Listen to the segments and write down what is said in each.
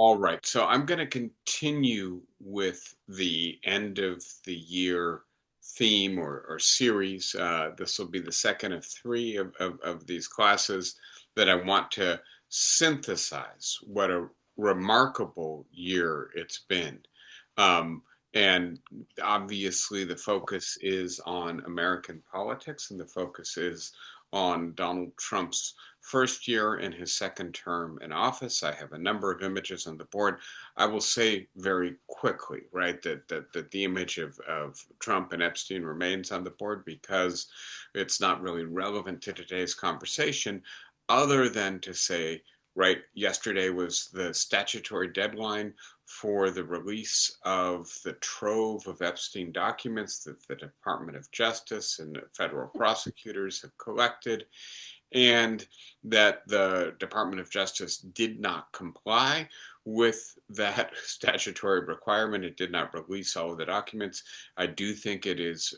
All right, so I'm going to continue with the end of the year theme or series. This will be the second of three of these classes that I want to synthesize what a remarkable year it's been. Um, and obviously, the focus is on American politics, and the focus is on Donald Trump's first year in his second term in office. I have a number of images on the board. I will say very quickly, right, that the image of Trump and Epstein remains on the board because it's not really relevant to today's conversation, other than to say, right, yesterday was the statutory deadline for the release of the trove of Epstein documents that the Department of Justice and federal prosecutors have collected, and that the Department of Justice did not comply with that statutory requirement. It did not release all of the documents. I do think it is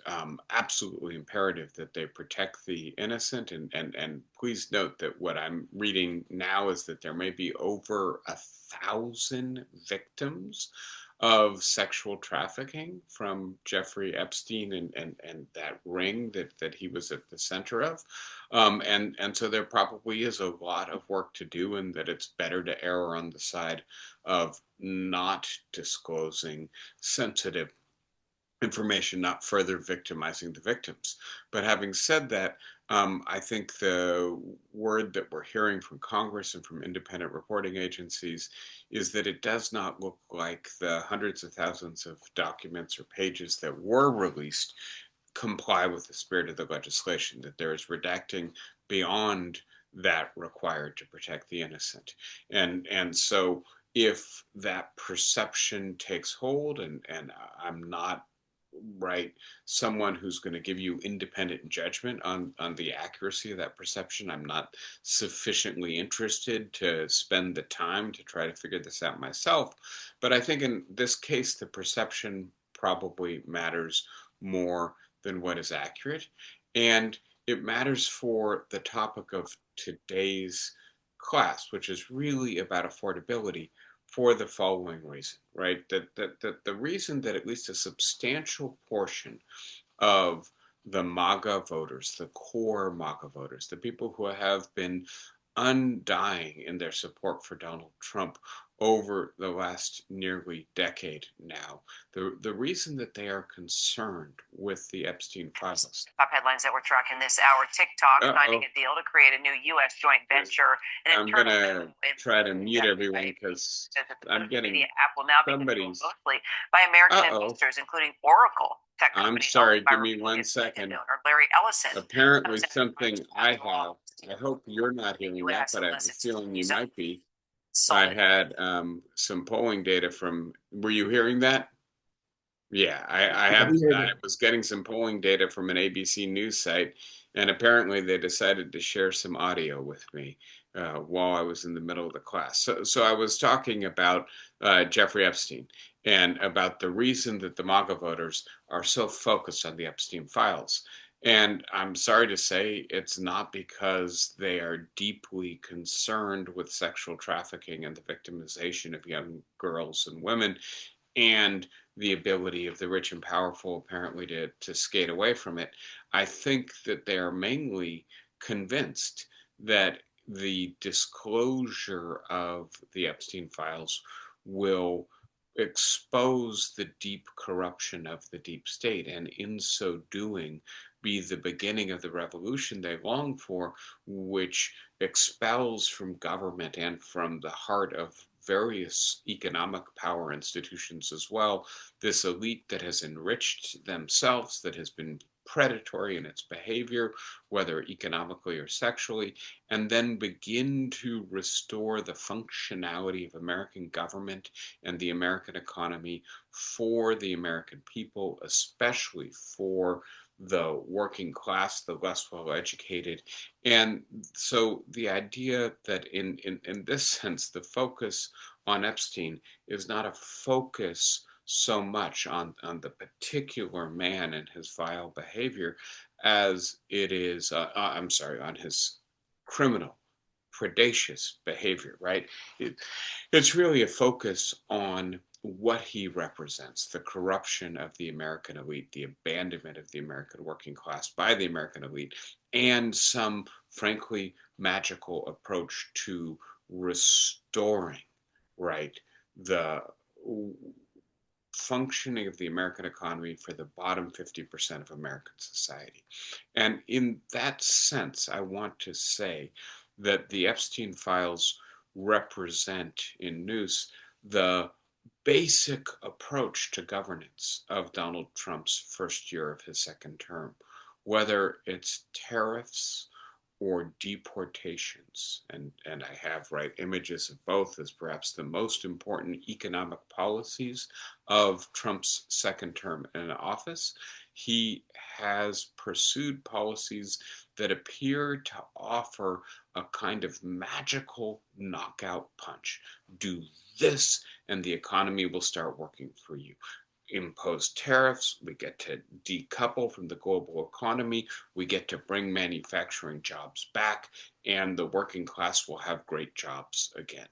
absolutely imperative that they protect the innocent. And please note that what I'm reading now is that there may be over 1,000 victims of sexual trafficking from Jeffrey Epstein and that ring that he was at the center of. And so there probably is a lot of work to do, and that it's better to err on the side of not disclosing sensitive information, not further victimizing the victims. But having said that, I think the word that we're hearing from Congress and from independent reporting agencies is that it does not look like the hundreds of thousands of documents or pages that were released comply with the spirit of the legislation, that there is redacting beyond that required to protect the innocent. And so if that perception takes hold, and I'm not, right, someone who's going to give you independent judgment on the accuracy of that perception. I'm not sufficiently interested to spend the time to try to figure this out myself. But I think in this case, the perception probably matters more than what is accurate. And it matters for the topic of today's class, which is really about affordability, for the following reason, right? That the reason that at least a substantial portion of the MAGA voters, the core MAGA voters, the people who have been undying in their support for Donald Trump over the last nearly decade now. The reason that they are concerned with the Epstein files. Top headlines that we're tracking this hour: TikTok signing a deal to create a new U.S. joint venture. I'm going to try to mute everyone because I'm getting Apple now somebody's mostly by American investors, including Oracle. I'm sorry, give me 1 second. Larry Ellison. Apparently something I have, I hope you're not hearing that, but I have a feeling you might be. I had some polling data from, were you hearing that? Yeah, I was getting some polling data from an ABC News site, and apparently they decided to share some audio with me while I was in the middle of the class. So I was talking about Jeffrey Epstein and about the reason that the MAGA voters are so focused on the Epstein files. And I'm sorry to say it's not because they are deeply concerned with sexual trafficking and the victimization of young girls and women, and the ability of the rich and powerful apparently to skate away from it. I think that they are mainly convinced that the disclosure of the Epstein files will expose the deep corruption of the deep state, and in so doing, be the beginning of the revolution they long for, which expels from government and from the heart of various economic power institutions as well, this elite that has enriched themselves, that has been predatory in its behavior, whether economically or sexually, and then begin to restore the functionality of American government and the American economy for the American people, especially for the working class, the less well educated. And so the idea that in this sense, the focus on Epstein is not a focus so much on the particular man and his vile behavior as it is, I'm sorry, on his criminal predacious behavior, right? It's really a focus on what he represents, the corruption of the American elite, the abandonment of the American working class by the American elite, and some, frankly, magical approach to restoring, right, the functioning of the American economy for the bottom 50% of American society. And in that sense, I want to say that the Epstein files represent in Noose the basic approach to governance of Donald Trump's first year of his second term, whether it's tariffs or deportations. And I have, right, images of both as perhaps the most important economic policies of Trump's second term in office. He has pursued policies that appear to offer a kind of magical knockout punch. Do this, and the economy will start working for you. Impose tariffs, we get to decouple from the global economy, we get to bring manufacturing jobs back, and the working class will have great jobs again.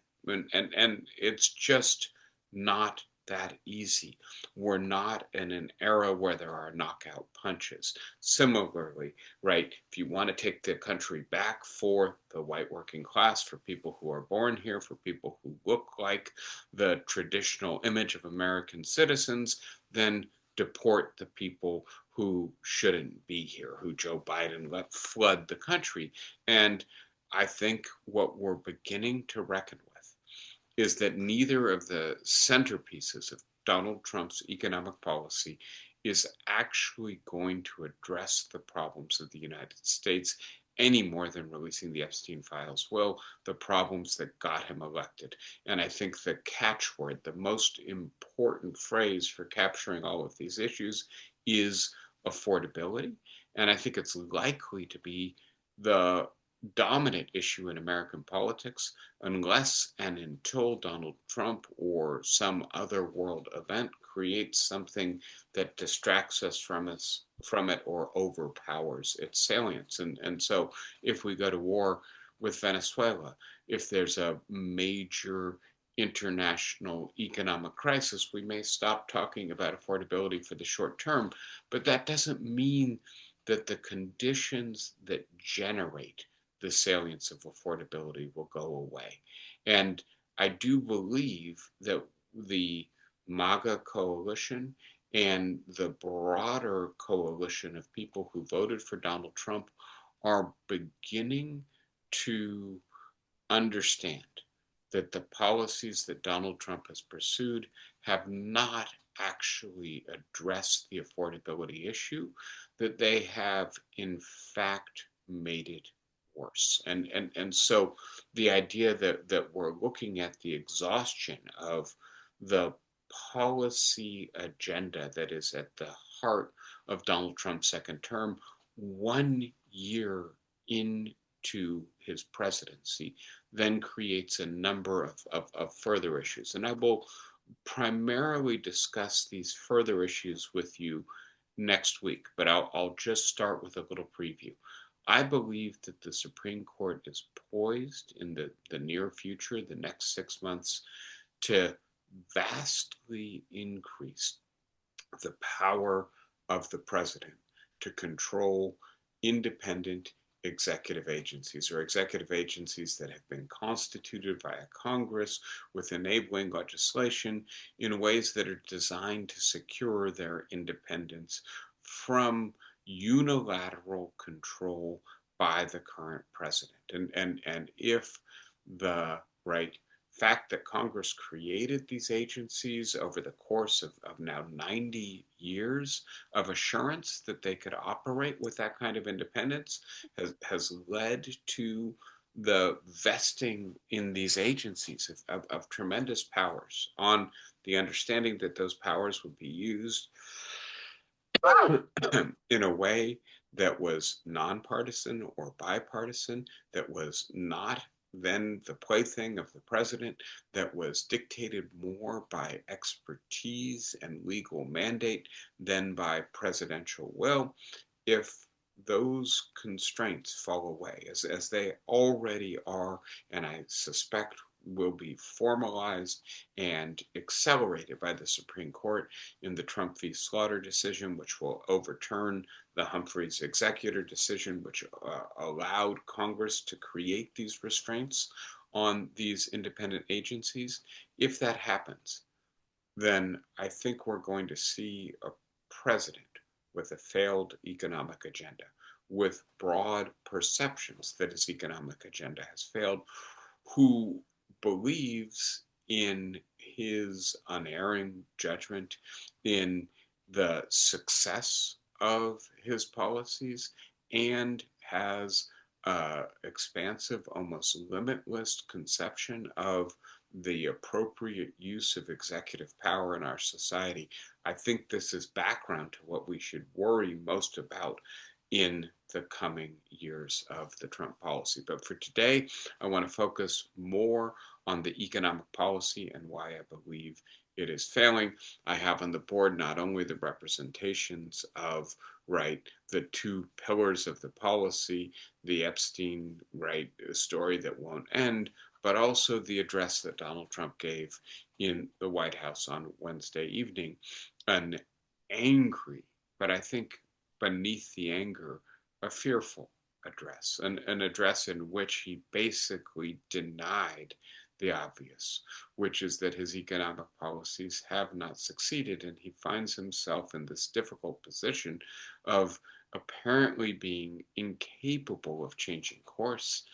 And it's just not that easy. We're not in an era where there are knockout punches. Similarly, right, if you want to take the country back for the white working class, for people who are born here, for people who look like the traditional image of American citizens, then deport the people who shouldn't be here, who Joe Biden let flood the country. And I think what we're beginning to reckon with is that neither of the centerpieces of Donald Trump's economic policy is actually going to address the problems of the United States any more than releasing the Epstein files will, the problems that got him elected. And I think the catchword, the most important phrase for capturing all of these issues is affordability. And I think it's likely to be the dominant issue in American politics unless and until Donald Trump or some other world event creates something that distracts us from it or overpowers its salience. And so if we go to war with Venezuela, if there's a major international economic crisis, we may stop talking about affordability for the short term, but that doesn't mean that the conditions that generate the salience of affordability will go away. And I do believe that the MAGA coalition and the broader coalition of people who voted for Donald Trump are beginning to understand that the policies that Donald Trump has pursued have not actually addressed the affordability issue, that they have in fact made it worse. And so the idea that we're looking at the exhaustion of the policy agenda that is at the heart of Donald Trump's second term, 1 year into his presidency, then creates a number of further issues. And I will primarily discuss these further issues with you next week, but I'll just start with a little preview. I believe that the Supreme Court is poised in the near future, the next 6 months, to vastly increase the power of the president to control independent executive agencies or executive agencies that have been constituted by a Congress with enabling legislation in ways that are designed to secure their independence from unilateral control by the current president. And if the right fact that Congress created these agencies over the course of now 90 years of assurance that they could operate with that kind of independence has led to the vesting in these agencies of tremendous powers on the understanding that those powers would be used in a way that was nonpartisan or bipartisan, that was not then the plaything of the president, that was dictated more by expertise and legal mandate than by presidential will. If those constraints fall away, as they already are, and I suspect will be formalized and accelerated by the Supreme Court in the Trump v. Slaughter decision, which will overturn the Humphreys executor decision, which allowed Congress to create these restraints on these independent agencies. If that happens, then I think we're going to see a president with a failed economic agenda, with broad perceptions that his economic agenda has failed, who believes in his unerring judgment, in the success of his policies, and has expansive, almost limitless conception of the appropriate use of executive power in our society. I think this is background to what we should worry most about in the coming years of the Trump policy. But for today, I want to focus more on the economic policy and why I believe it is failing. I have on the board not only the representations of the two pillars of the policy, the Epstein story that won't end, but also the address that Donald Trump gave in the White House on Wednesday evening. An angry, but I think beneath the anger, a fearful address, an address in which he basically denied the obvious, which is that his economic policies have not succeeded, and he finds himself in this difficult position of apparently being incapable of changing course,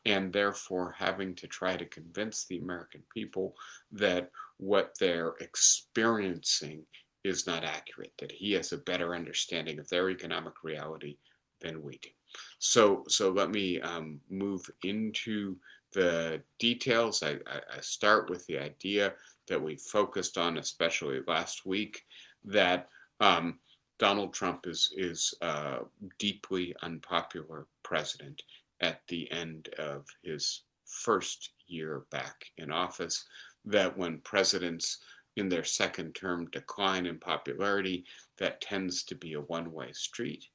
and therefore having to try to convince the American people that what they're experiencing is not accurate, that he has a better understanding of their economic reality than we do. So let me move into the details. I start with the idea that we focused on, especially last week, that Donald Trump is a deeply unpopular president at the end of his first year back in office, that when presidents in their second term decline in popularity, that tends to be a one-way street,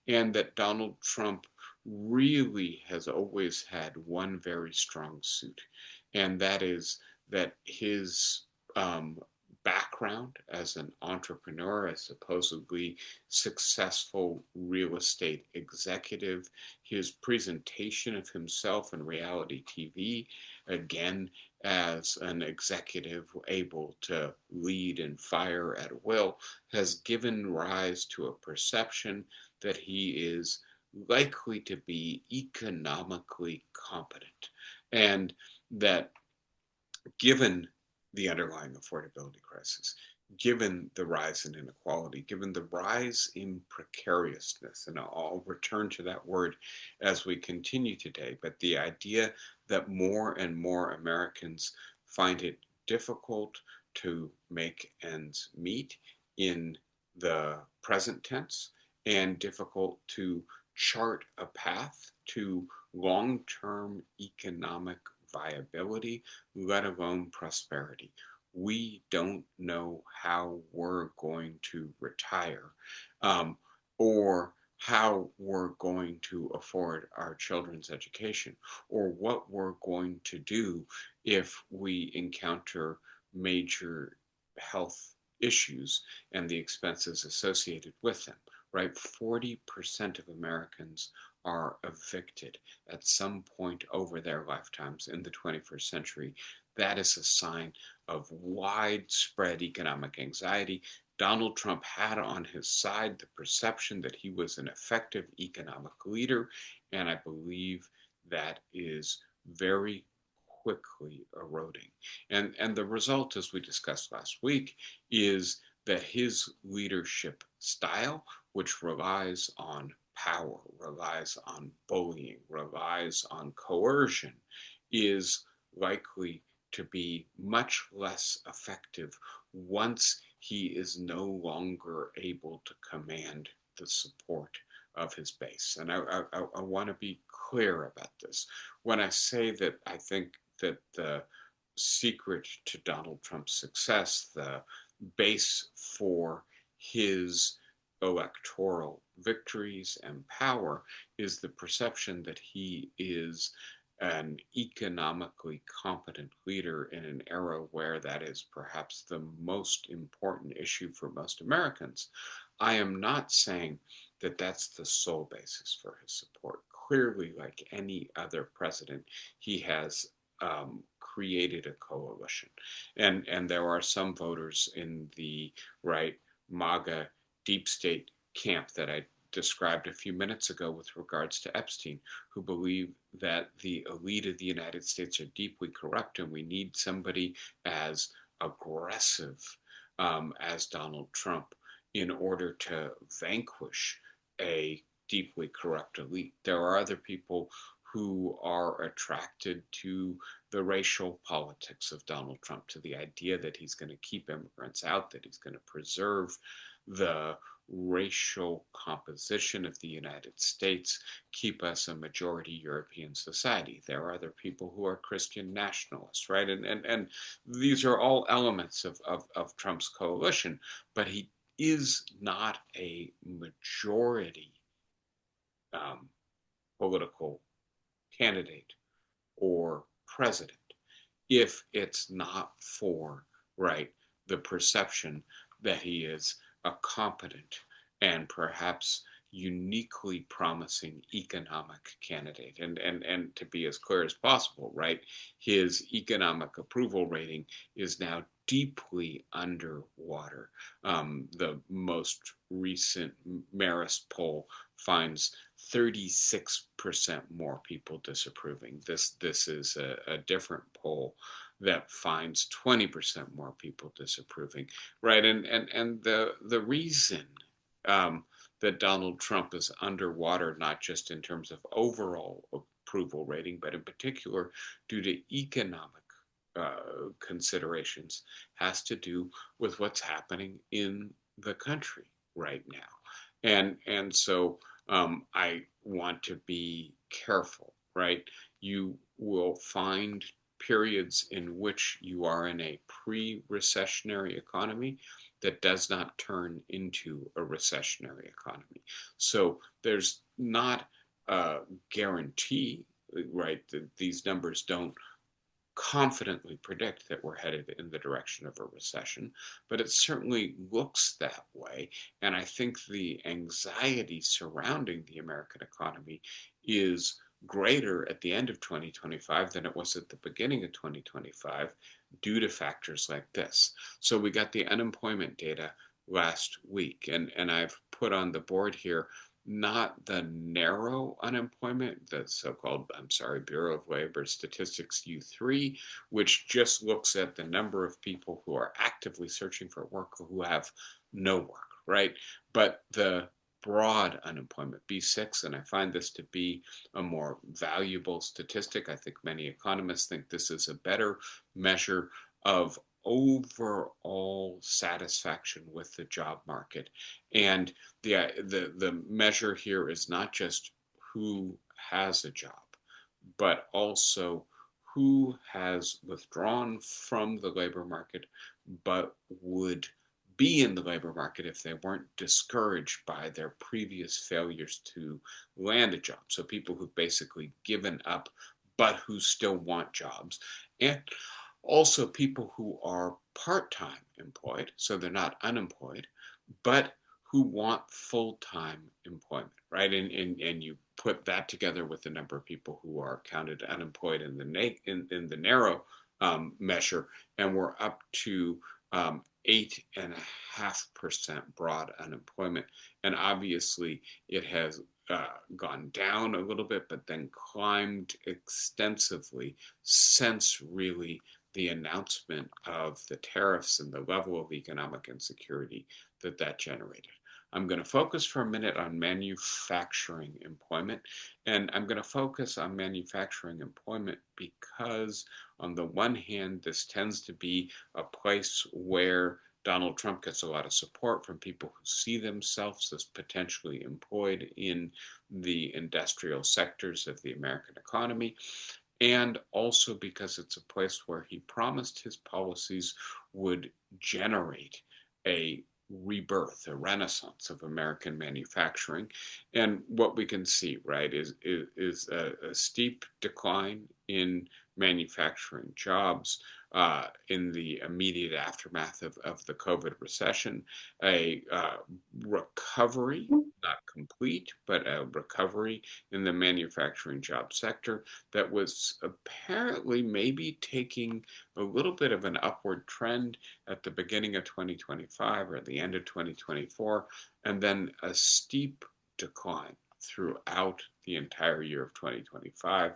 and that Donald Trump really has always had one very strong suit, and that is that his background as an entrepreneur, a supposedly successful real estate executive, his presentation of himself in reality TV, again, as an executive able to lead and fire at will, has given rise to a perception that he is likely to be economically competent, and that given the underlying affordability crisis, given the rise in inequality, given the rise in precariousness, and I'll return to that word as we continue today, but the idea that more and more Americans find it difficult to make ends meet in the present tense, and difficult to chart a path to long-term economic viability, let alone prosperity. We don't know how we're going to retire, or how we're going to afford our children's education, or what we're going to do if we encounter major health issues and the expenses associated with them, right? 40% of Americans are evicted at some point over their lifetimes in the 21st century. That is a sign of widespread economic anxiety. Donald Trump had on his side the perception that he was an effective economic leader, and I believe that is very quickly eroding. And the result, as we discussed last week, is that his leadership style, which relies on power, relies on bullying, relies on coercion, is likely to be much less effective once he is no longer able to command the support of his base. And I want to be clear about this. When I say that I think that the secret to Donald Trump's success, the base for his electoral victories and power is the perception that he is an economically competent leader in an era where that is perhaps the most important issue for most Americans. I am not saying that that's the sole basis for his support. Clearly, like any other president, he has created a coalition, and there are some voters in the right MAGA deep state camp that I described a few minutes ago with regards to Epstein, who believe that the elite of the United States are deeply corrupt and we need somebody as aggressive as Donald Trump in order to vanquish a deeply corrupt elite. There are other people who are attracted to the racial politics of Donald Trump, to the idea that he's going to keep immigrants out, that he's going to preserve the racial composition of the United States, keep us a majority European society. There are other people who are Christian nationalists, right? And these are all elements of Trump's coalition, but he is not a majority political candidate or president if it's not for, right, the perception that he is a competent and perhaps uniquely promising economic candidate. And to be as clear as possible, right, his economic approval rating is now deeply underwater. The most recent Marist poll finds 36% more people disapproving. This is a different poll that finds 20% more people disapproving, right? And the reason that Donald Trump is underwater, not just in terms of overall approval rating, but in particular due to economic considerations, has to do with what's happening in the country right now. And so I want to be careful, right? You will find periods in which you are in a pre-recessionary economy that does not turn into a recessionary economy. So there's not a guarantee, right, that these numbers don't confidently predict that we're headed in the direction of a recession, but it certainly looks that way. And I think the anxiety surrounding the American economy is greater at the end of 2025 than it was at the beginning of 2025 due to factors like this. So we got the unemployment data last week, and I've put on the board here not the narrow unemployment, the so-called, Bureau of Labor Statistics U3, which just looks at the number of people who are actively searching for work or who have no work, right? But the broad unemployment, B6, and I find this to be a more valuable statistic. I think many economists think this is a better measure of overall satisfaction with the job market. And the measure here is not just who has a job, but also who has withdrawn from the labor market but would be in the labor market if they weren't discouraged by their previous failures to land a job. So people who've basically given up but who still want jobs. And also people who are part-time employed, so they're not unemployed, but who want full-time employment, right? And you put that together with the number of people who are counted unemployed in the narrow measure, and we're up to 8.5% broad unemployment. And obviously, it has gone down a little bit, but then climbed extensively since really the announcement of the tariffs and the level of economic insecurity that generated. I'm going to focus for a minute on manufacturing employment, and I'm going to focus on manufacturing employment because, on the one hand, this tends to be a place where Donald Trump gets a lot of support from people who see themselves as potentially employed in the industrial sectors of the American economy, and also because it's a place where he promised his policies would generate a rebirth, a renaissance of American manufacturing. And what we can see, right, is a steep decline in manufacturing jobs in the immediate aftermath of the COVID recession, a recovery, not complete, but a recovery in the manufacturing job sector that was apparently maybe taking a little bit of an upward trend at the beginning of 2025 or at the end of 2024, and then a steep decline throughout the entire year of 2025.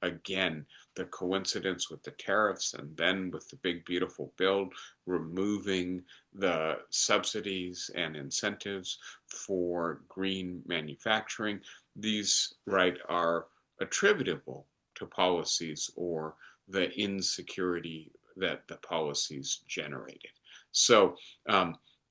Again, the coincidence with the tariffs and then with the big, beautiful bill removing the subsidies and incentives for green manufacturing, these, right, are attributable to policies or the insecurity that the policies generated. So,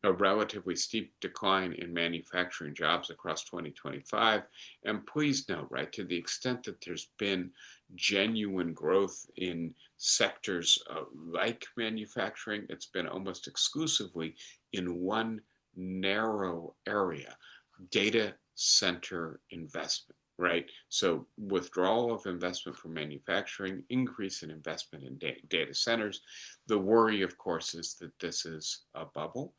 a relatively steep decline in manufacturing jobs across 2025. And please note, right, to the extent that there's been genuine growth in sectors like manufacturing, it's been almost exclusively in one narrow area, data center investment, right? So withdrawal of investment from manufacturing, increase in investment in data centers. The worry, of course, is that this is a bubble,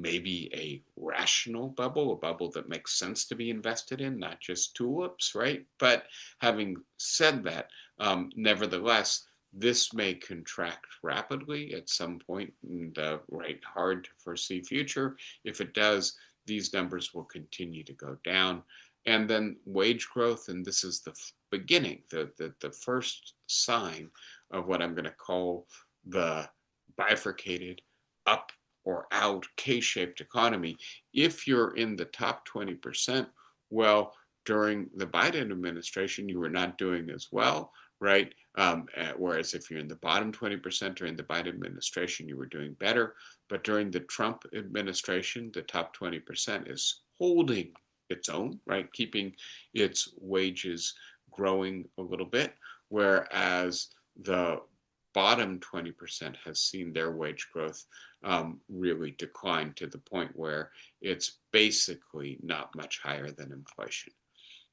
maybe a rational bubble, a bubble that makes sense to be invested in, not just tulips, right? But having said that, nevertheless, this may contract rapidly at some point in the hard to foresee future. If it does, these numbers will continue to go down. And then wage growth, and this is the beginning, the first sign of what I'm going to call the bifurcated up or out K-shaped economy. If you're in the top 20%, well, during the Biden administration, you were not doing as well, right? Whereas if you're in the bottom 20% during the Biden administration, you were doing better. But during the Trump administration, the top 20% is holding its own, right? Keeping its wages growing a little bit, whereas the bottom 20% has seen their wage growth really decline to the point where it's basically not much higher than inflation.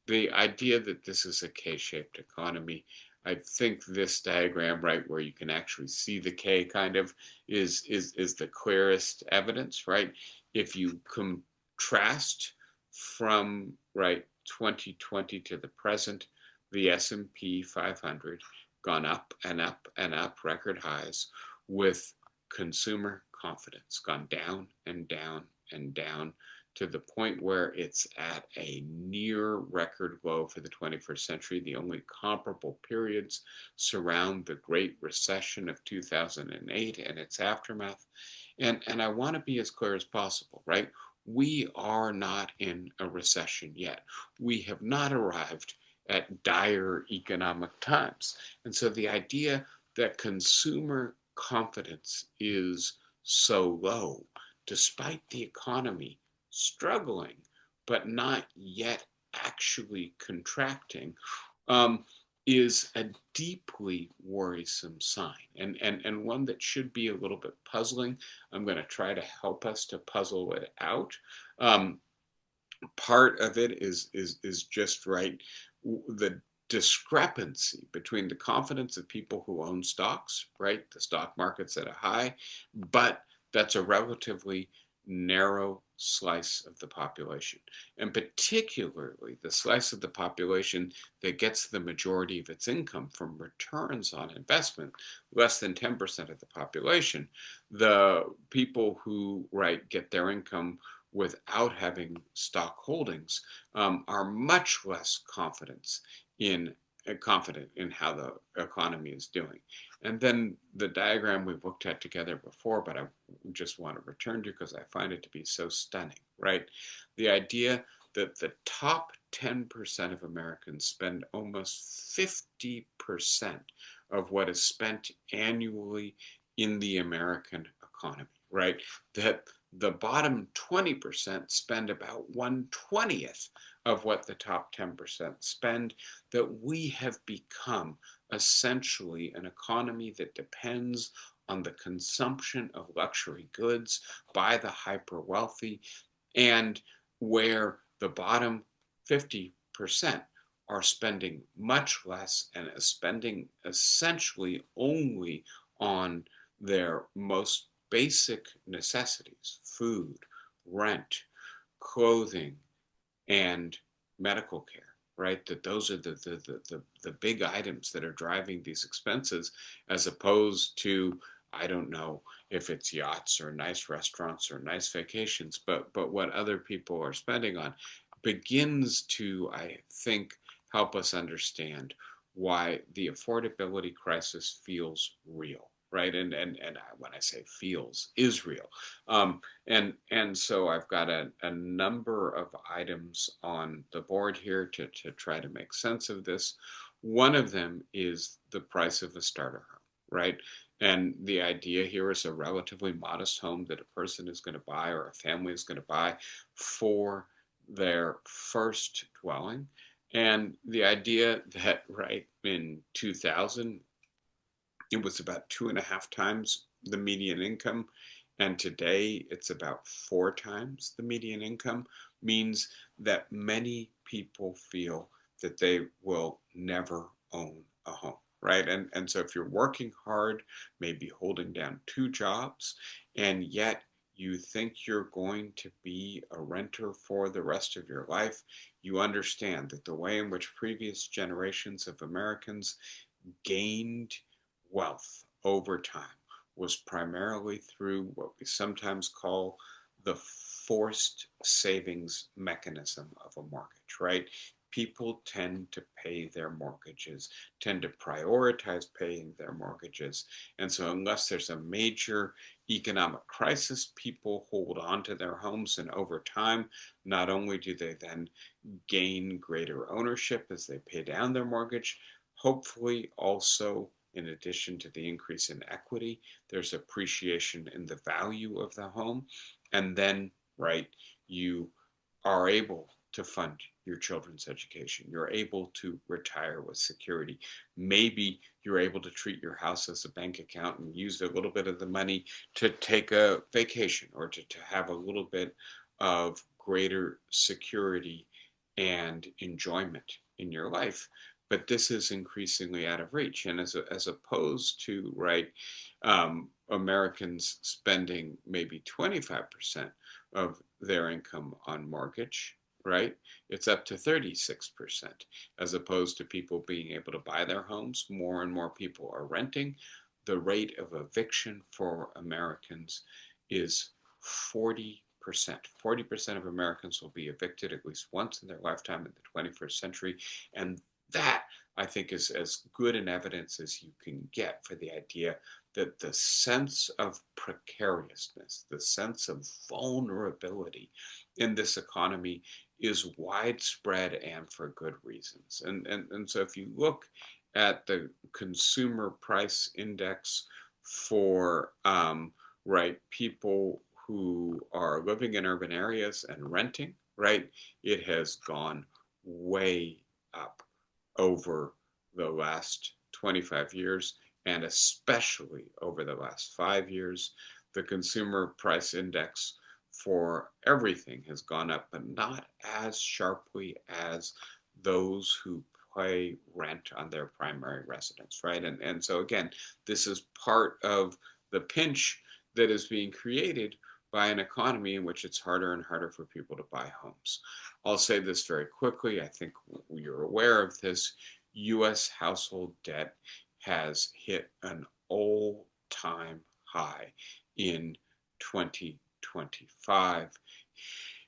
The idea that this is a K-shaped economy, I think this diagram, right, where you can actually see the K kind of is the clearest evidence, right? If you contrast from, right, 2020 to the present, the S&P 500 gone up and up and up, record highs, with consumer confidence gone down and down and down to the point where it's at a near record low for the 21st century. The only comparable periods surround the Great Recession of 2008 and its aftermath. And I want to be as clear as possible, right? We are not in a recession yet. We have not arrived at dire economic times. And so the idea that consumer confidence is so low, despite the economy struggling, but not yet actually contracting, is a deeply worrisome sign, and one that should be a little bit puzzling. I'm going to try to help us to puzzle it out. Part of it is just right the discrepancy between the confidence of people who own stocks, right? The stock market's at a high, but that's a relatively narrow slice of the population, and particularly the slice of the population that gets the majority of its income from returns on investment, less than 10% of the population. The people who, right, get their income without having stock holdings are much less confident in how the economy is doing. And then the diagram we've looked at together before, but I just want to return to because I find it to be so stunning, right? The idea that the top 10% of Americans spend almost 50% of what is spent annually in the American economy, right? That the bottom 20% spend about 1/20th of what the top 10% spend, that we have become essentially an economy that depends on the consumption of luxury goods by the hyper wealthy, and where the bottom 50% are spending much less and is spending essentially only on their most basic necessities: food, rent, clothing, and medical care, right? That those are the big items that are driving these expenses, as opposed to, I don't know if it's yachts or nice restaurants or nice vacations, but what other people are spending on begins to, I think, help us understand why the affordability crisis feels real, right? And when I say feels, is real. And so I've got a number of items on the board here to try to make sense of this. One of them is the price of a starter home, right? And the idea here is a relatively modest home that a person is going to buy, or a family is going to buy, for their first dwelling. And the idea that, right, in 2000, it was about 2.5 times the median income, and today it's about 4 times the median income, means that many people feel that they will never own a home, right? And so if you're working hard, maybe holding down 2 jobs, and yet you think you're going to be a renter for the rest of your life, you understand that the way in which previous generations of Americans gained wealth over time was primarily through what we sometimes call the forced savings mechanism of a mortgage, right? People tend to pay their mortgages, tend to prioritize paying their mortgages. And so, unless there's a major economic crisis, people hold on to their homes. And over time, not only do they then gain greater ownership as they pay down their mortgage, hopefully also, in addition to the increase in equity, there's appreciation in the value of the home. And then, right, you are able to fund your children's education. You're able to retire with security. Maybe you're able to treat your house as a bank account and use a little bit of the money to take a vacation, or to have a little bit of greater security and enjoyment in your life. But this is increasingly out of reach. And as opposed to, right, Americans spending maybe 25% of their income on mortgage, right? It's up to 36%. As opposed to people being able to buy their homes, more and more people are renting. The rate of eviction for Americans is 40%. 40% of Americans will be evicted at least once in their lifetime in the 21st century. And that, I think, is as good an evidence as you can get for the idea that the sense of precariousness, the sense of vulnerability in this economy is widespread, and for good reasons. And so if you look at the consumer price index for right, people who are living in urban areas and renting, right, it has gone way up over the last 25 years, and especially over the last 5 years. The consumer price index for everything has gone up, but not as sharply as those who pay rent on their primary residence, right? And so again, this is part of the pinch that is being created by an economy in which it's harder and harder for people to buy homes. I'll say this very quickly. I think you're aware of this. U.S. household debt has hit an all-time high in 2025.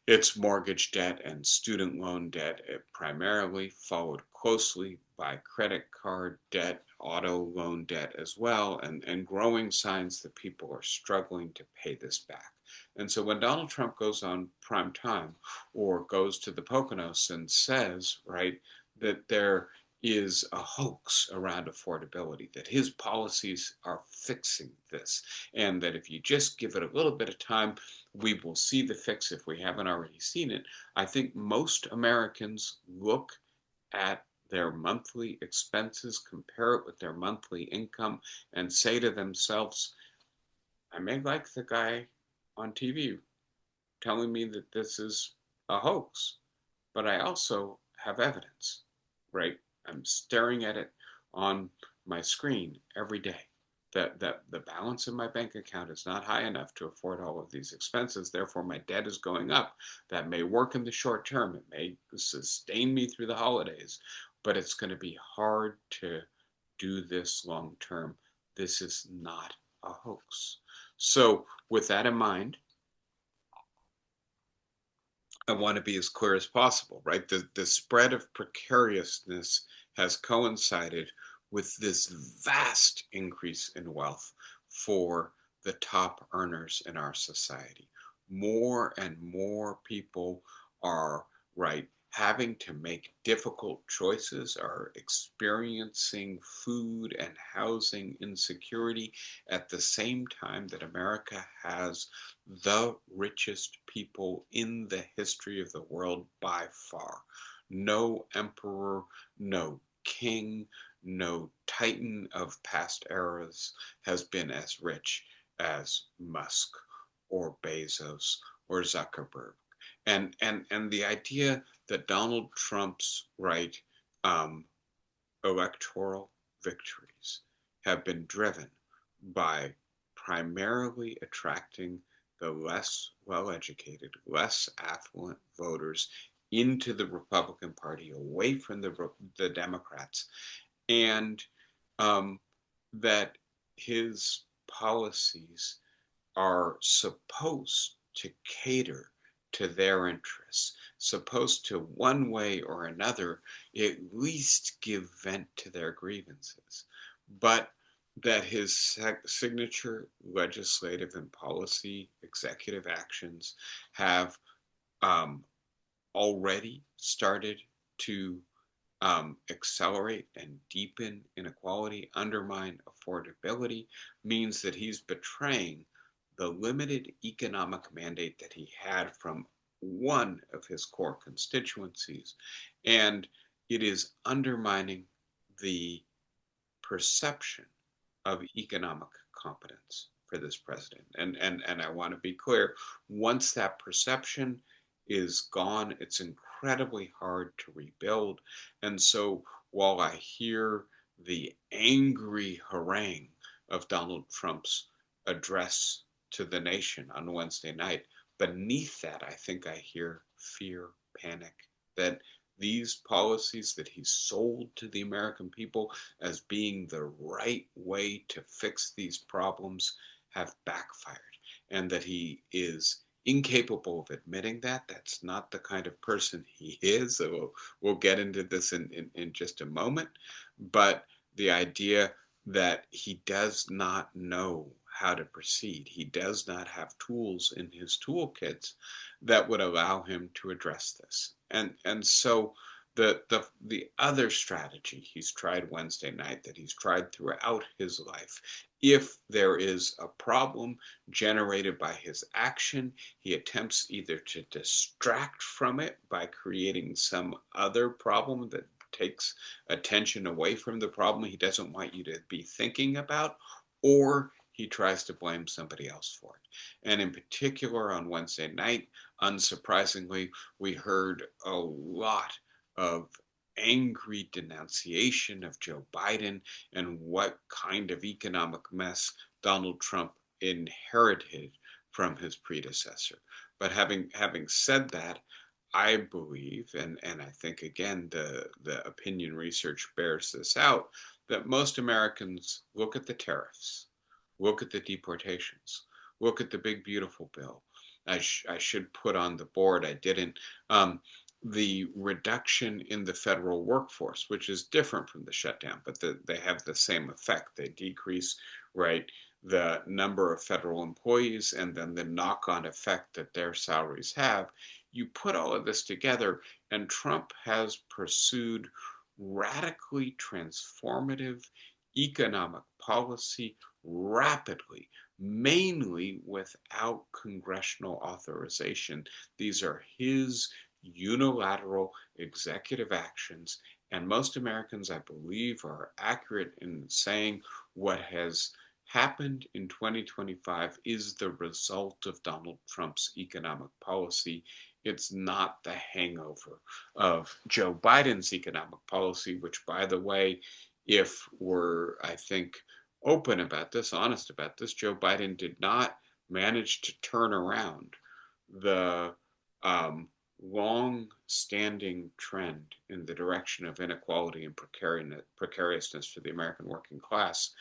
It's mortgage debt and student loan debt, primarily, followed closely by credit card debt, auto loan debt as well, and growing signs that people are struggling to pay this back. And so when Donald Trump goes on prime time, or goes to the Poconos and says, right, that there is a hoax around affordability, that his policies are fixing this, and that if you just give it a little bit of time, we will see the fix if we haven't already seen it. I think most Americans look at their monthly expenses, compare it with their monthly income, and say to themselves, I may like the guy on TV telling me that this is a hoax, but I also have evidence, right? I'm staring at it on my screen every day. That the balance in my bank account is not high enough to afford all of these expenses. Therefore, my debt is going up. That may work in the short term. It may sustain me through the holidays, but it's going to be hard to do this long term. This is not a hoax. So, with that in mind, I want to be as clear as possible, right? The spread of precariousness has coincided with this vast increase in wealth for the top earners in our society. More and more people are, right, having to make difficult choices, are experiencing food and housing insecurity at the same time that America has the richest people in the history of the world by far. No emperor, no king, no titan of past eras has been as rich as Musk or Bezos or Zuckerberg. And the idea that Donald Trump's um, electoral victories have been driven by primarily attracting the less well educated, less affluent voters into the Republican Party, away from the Democrats, and um, that his policies are supposed to cater to their interests, supposed to, one way or another, at least give vent to their grievances. But that his signature legislative and policy executive actions have um, already started to accelerate and deepen inequality, undermine affordability, means that he's betraying the limited economic mandate that he had from one of his core constituencies. And it is undermining the perception of economic competence for this president. And I want to be clear, once that perception is gone, it's incredibly hard to rebuild. And so while I hear the angry harangue of Donald Trump's address to the nation on Wednesday night, beneath that, I think I hear fear, panic, that these policies that he sold to the American people as being the right way to fix these problems have backfired, and that he is incapable of admitting that. That's not the kind of person he is. So we'll get into this in just a moment. But the idea that he does not know how to proceed, he does not have tools in his toolkits that would allow him to address this. And so the other strategy he's tried Wednesday night, that he's tried throughout his life, if there is a problem generated by his action, he attempts either to distract from it by creating some other problem that takes attention away from the problem he doesn't want you to be thinking about, or he tries to blame somebody else for it. And in particular, on Wednesday night, unsurprisingly, we heard a lot of angry denunciation of Joe Biden and what kind of economic mess Donald Trump inherited from his predecessor. But having said that, I believe, and I think again the opinion research bears this out, that most Americans look at the tariffs, look at the deportations, look at the big beautiful bill. I should put on the board, I didn't, the reduction in the federal workforce, which is different from the shutdown, but they have the same effect. They decrease, right, the number of federal employees and then the knock-on effect that their salaries have. You put all of this together, and Trump has pursued radically transformative economic policy rapidly, mainly without congressional authorization. These are his unilateral executive actions, and most Americans, I believe, are accurate in saying what has happened in 2025 is the result of Donald Trump's economic policy. It's not the hangover of Joe Biden's economic policy, which, by the way, if we're, I think, open about this, honest about this, Joe Biden did not manage to turn around the long-standing trend in the direction of inequality and precariousness for the American working class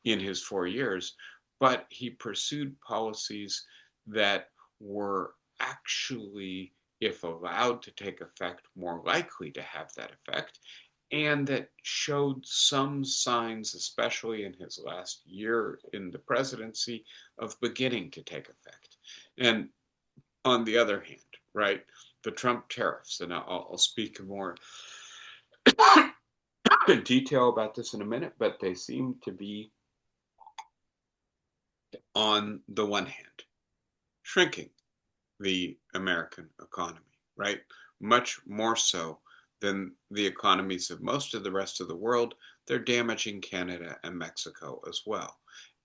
in his 4 years, but he pursued policies that were actually, if allowed to take effect, more likely to have that effect, and that showed some signs, especially in his last year in the presidency, of beginning to take effect. And on the other hand, right, the Trump tariffs, and I'll speak more in detail about this in a minute, but they seem to be, on the one hand, shrinking the American economy, right? Much more so than the economies of most of the rest of the world. They're damaging Canada and Mexico as well.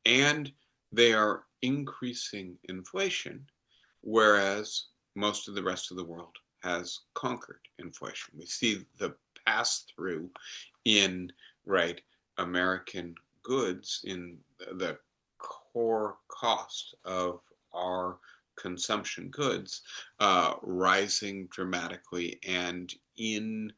And they are increasing inflation, whereas most of the rest of the world has conquered inflation. We see the pass through in, right, American goods in the core cost of our consumption goods rising dramatically and in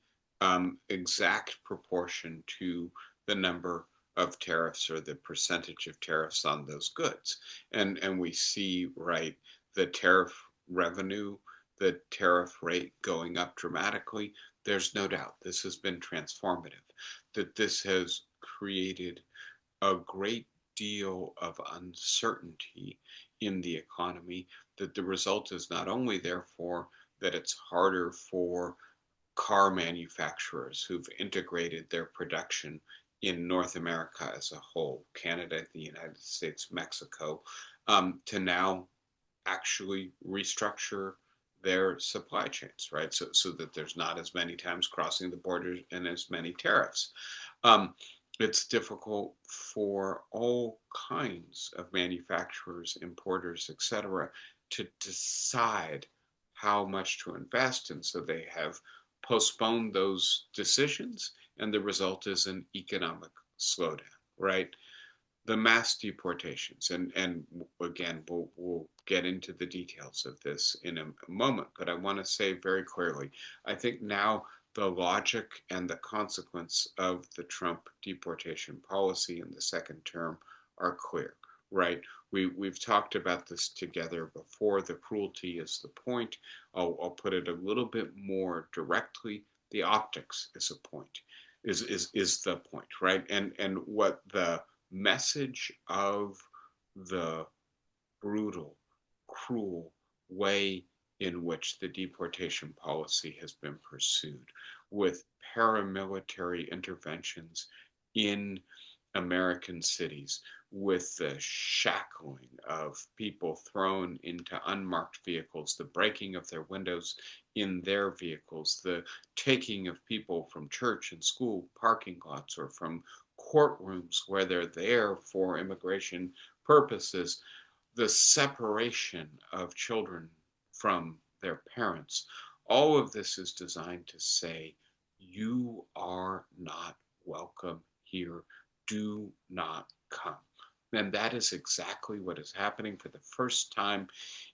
exact proportion to the number of tariffs or the percentage of tariffs on those goods. And we see, right, the tariff revenue, the tariff rate going up dramatically. There's no doubt this has been transformative, that this has created a great deal of uncertainty in the economy, that the result is not only, therefore, that it's harder for car manufacturers who've integrated their production in North America as a whole, Canada, the United States, Mexico, to now actually restructure their supply chains, right? So that there's not as many times crossing the border and as many tariffs. Um, it's difficult for all kinds of manufacturers, importers, etc., to decide how much to invest. And so they have postponed those decisions, and the result is an economic slowdown, right? The mass deportations, and again, we'll get into the details of this in a moment, but I want to say very clearly, I think now the logic and the consequence of the Trump deportation policy in the second term are clear, right? We've talked about this together before. The cruelty is the point. I'll put it a little bit more directly. The optics is a point, is the point, right? And what the message of the brutal, cruel way in which the deportation policy has been pursued, with paramilitary interventions in American cities, with the shackling of people thrown into unmarked vehicles, the breaking of their windows in their vehicles, the taking of people from church and school parking lots or from courtrooms where they're there for immigration purposes, the separation of children from their parents. All of this is designed to say, you are not welcome here. Do not come. And that is exactly what is happening for the first time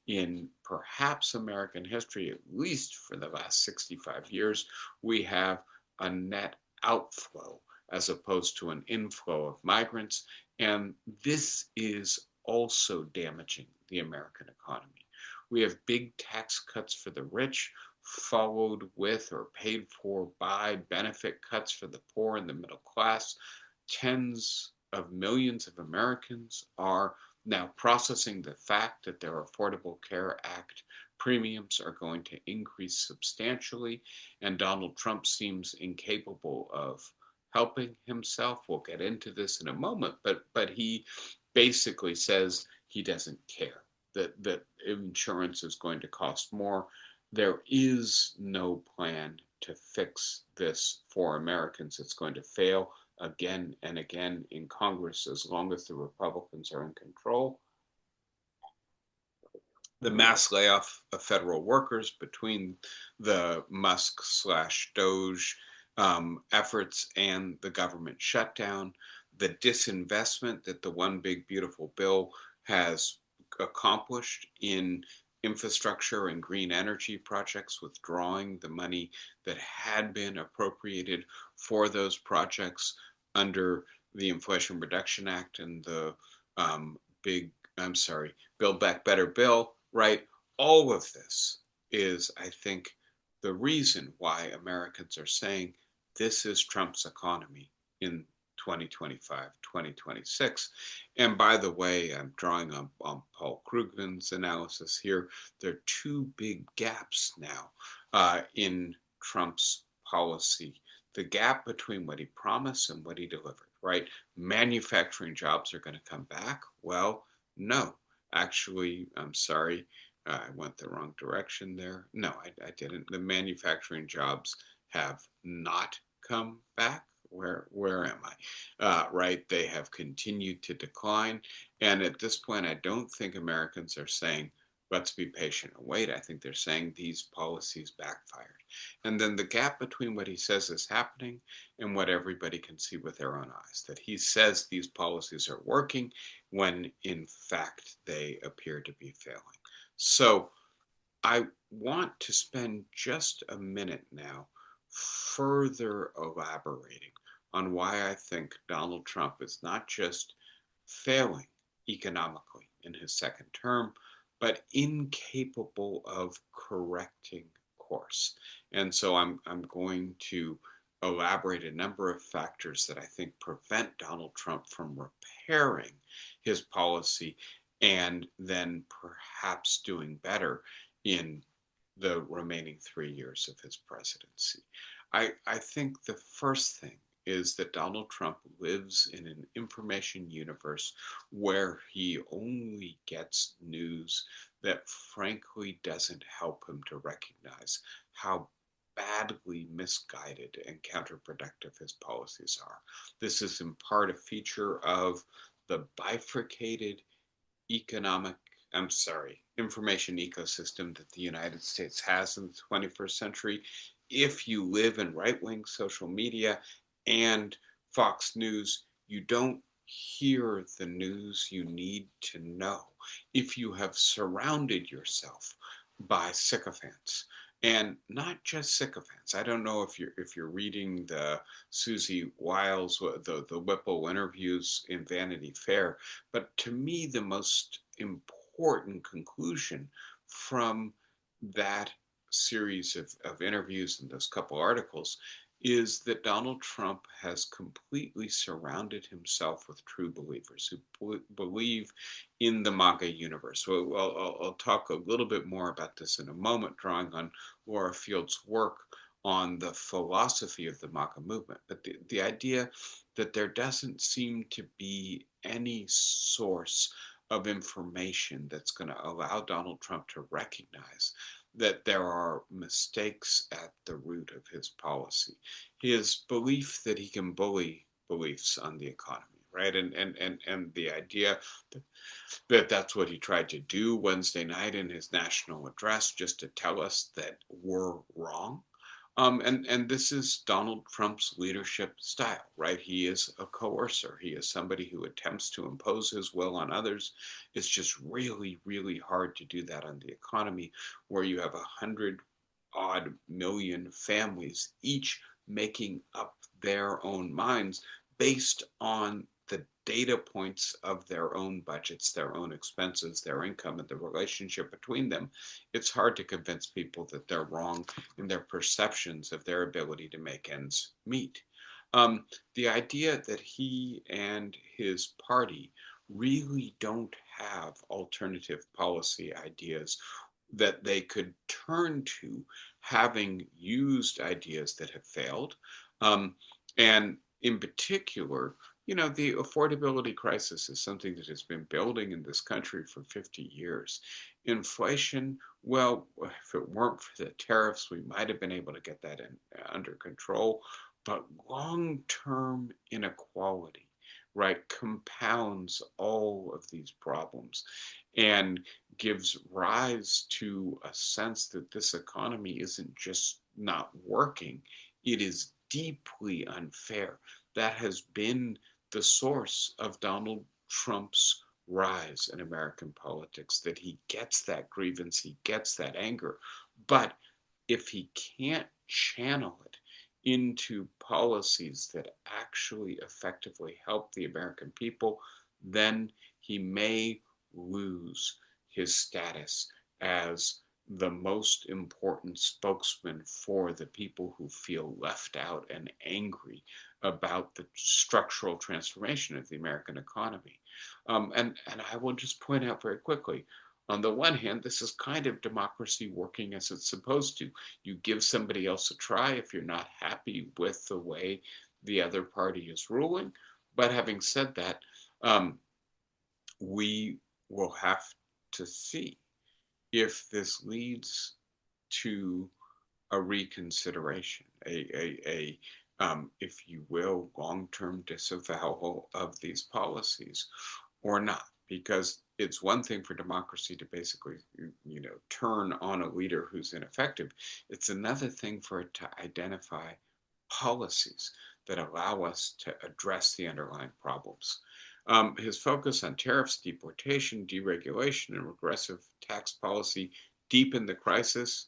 in perhaps American history, at least for the last 65 years. We have a net outflow as opposed to an inflow of migrants. And this is also damaging the American economy. We have big tax cuts for the rich, followed with or paid for by benefit cuts for the poor and the middle class. Tens of millions of Americans are now processing the fact that their Affordable Care Act premiums are going to increase substantially, and Donald Trump seems incapable of helping himself. We'll get into this in a moment, but he basically says he doesn't care, that insurance is going to cost more. There is no plan to fix this for Americans. It's going to fail. again and again in Congress as long as the Republicans are in control. The mass layoff of federal workers between the Musk slash Doge efforts and the government shutdown, the disinvestment that the One Big Beautiful Bill has accomplished in infrastructure and green energy projects, withdrawing the money that had been appropriated for those projects under the Inflation Reduction Act and the big, I'm sorry, Build Back Better bill, right? All of this is, I think, the reason why Americans are saying this is Trump's economy in 2025, 2026. And by the way, I'm drawing on Paul Krugman's analysis here. There are two big gaps now in Trump's policy. The gap between what he promised and what he delivered, right? Manufacturing jobs are going to come back. Well, no, actually, I'm sorry, I went the wrong direction there. No, I didn't. The manufacturing jobs have not come back. Where am I? Right, they have continued to decline, and at this point, I don't think Americans are saying, "Let's be patient and wait." I think they're saying these policies backfired, and then the gap between what he says is happening and what everybody can see with their own eyes, that he says these policies are working when in fact they appear to be failing. So I want to spend just a minute now further elaborating on why I think Donald Trump is not just failing economically in his second term, but incapable of correcting course. And so I'm going to elaborate a number of factors that I think prevent Donald Trump from repairing his policy and then perhaps doing better in the remaining 3 years of his presidency. I think the first thing is that Donald Trump lives in an information universe where he only gets news that frankly doesn't help him to recognize how badly misguided and counterproductive his policies are. This is in part a feature of the bifurcated economic, I'm sorry, information ecosystem that the United States has in the 21st century. If you live in right wing social media and Fox News, you don't hear the news you need to know if you have surrounded yourself by sycophants, and not just sycophants. I don't know if you're reading the Susie Wiles, the Whipple interviews in Vanity Fair, but to me the most important conclusion from that series of interviews and those couple articles is that Donald Trump has completely surrounded himself with true believers who believe in the MAGA universe. Well, I'll talk a little bit more about this in a moment, drawing on Laura Field's work on the philosophy of the MAGA movement. But the idea that there doesn't seem to be any source of information that's going to allow Donald Trump to recognize that there are mistakes at the root of his policy. His belief that he can bully beliefs on the economy, right? And the idea that that's what he tried to do Wednesday night in his national address, just to tell us that we're wrong. And this is Donald Trump's leadership style, right? He is a coercer. He is somebody who attempts to impose his will on others. It's just really, really hard to do that on the economy, where you have 100 odd million families, each making up their own minds based on the data points of their own budgets, their own expenses, their income, and the relationship between them. It's hard to convince people that they're wrong in their perceptions of their ability to make ends meet. The idea that he and his party really don't have alternative policy ideas that they could turn to, having used ideas that have failed. And in particular, the affordability crisis is something that has been building in this country for 50 years. Inflation, well, if it weren't for the tariffs, we might have been able to get that under control. But long-term inequality, right, compounds all of these problems and gives rise to a sense that this economy isn't just not working, it is deeply unfair. That has been the source of Donald Trump's rise in American politics, that he gets that grievance, he gets that anger. But if he can't channel it into policies that actually effectively help the American people, then he may lose his status as the most important spokesman for the people who feel left out and angry about the structural transformation of the American economy. And I will just point out very quickly, on the one hand, this is kind of democracy working as it's supposed to. You give somebody else a try if you're not happy with the way the other party is ruling. But having said that, um, we will have to see if this leads to a reconsideration, if you will, long-term disavowal of these policies or not. Because it's one thing for democracy to basically, turn on a leader who's ineffective. It's another thing for it to identify policies that allow us to address the underlying problems. His focus on tariffs, deportation, deregulation, and regressive tax policy deepened the crisis.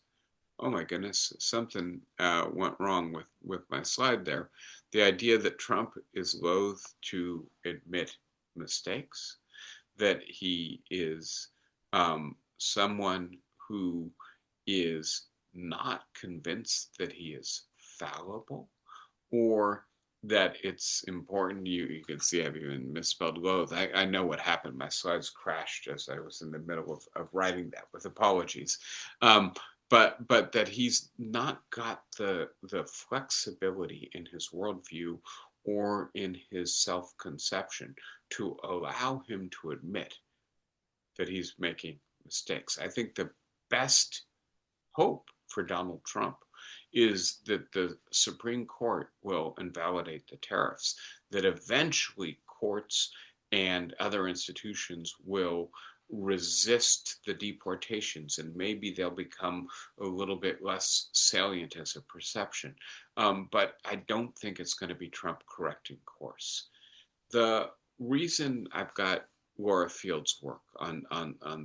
Oh my goodness, something went wrong with my slide there. The idea that Trump is loath to admit mistakes, that he is someone who is not convinced that he is fallible, or that it's important. You can see I've even misspelled loathe. I know what happened. My slides crashed as I was in the middle of writing that, with apologies. But that he's not got the flexibility in his worldview or in his self-conception to allow him to admit that he's making mistakes. I think the best hope for Donald Trump is that the Supreme Court will invalidate the tariffs, that eventually courts and other institutions will resist the deportations, and maybe they'll become a little bit less salient as a perception. But I don't think it's going to be Trump correcting course. The reason I've got Laura Field's work on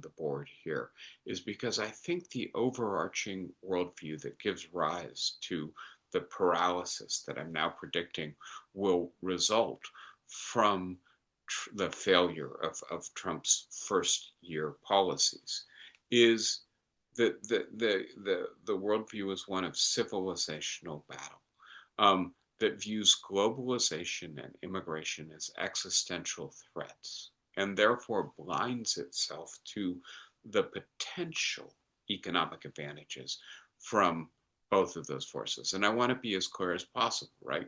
the board here is because I think the overarching worldview that gives rise to the paralysis that I'm now predicting will result from the failure of Trump's first year policies is that the worldview is one of civilizational battle. That views globalization and immigration as existential threats, and therefore blinds itself to the potential economic advantages from both of those forces. And I want to be as clear as possible, right?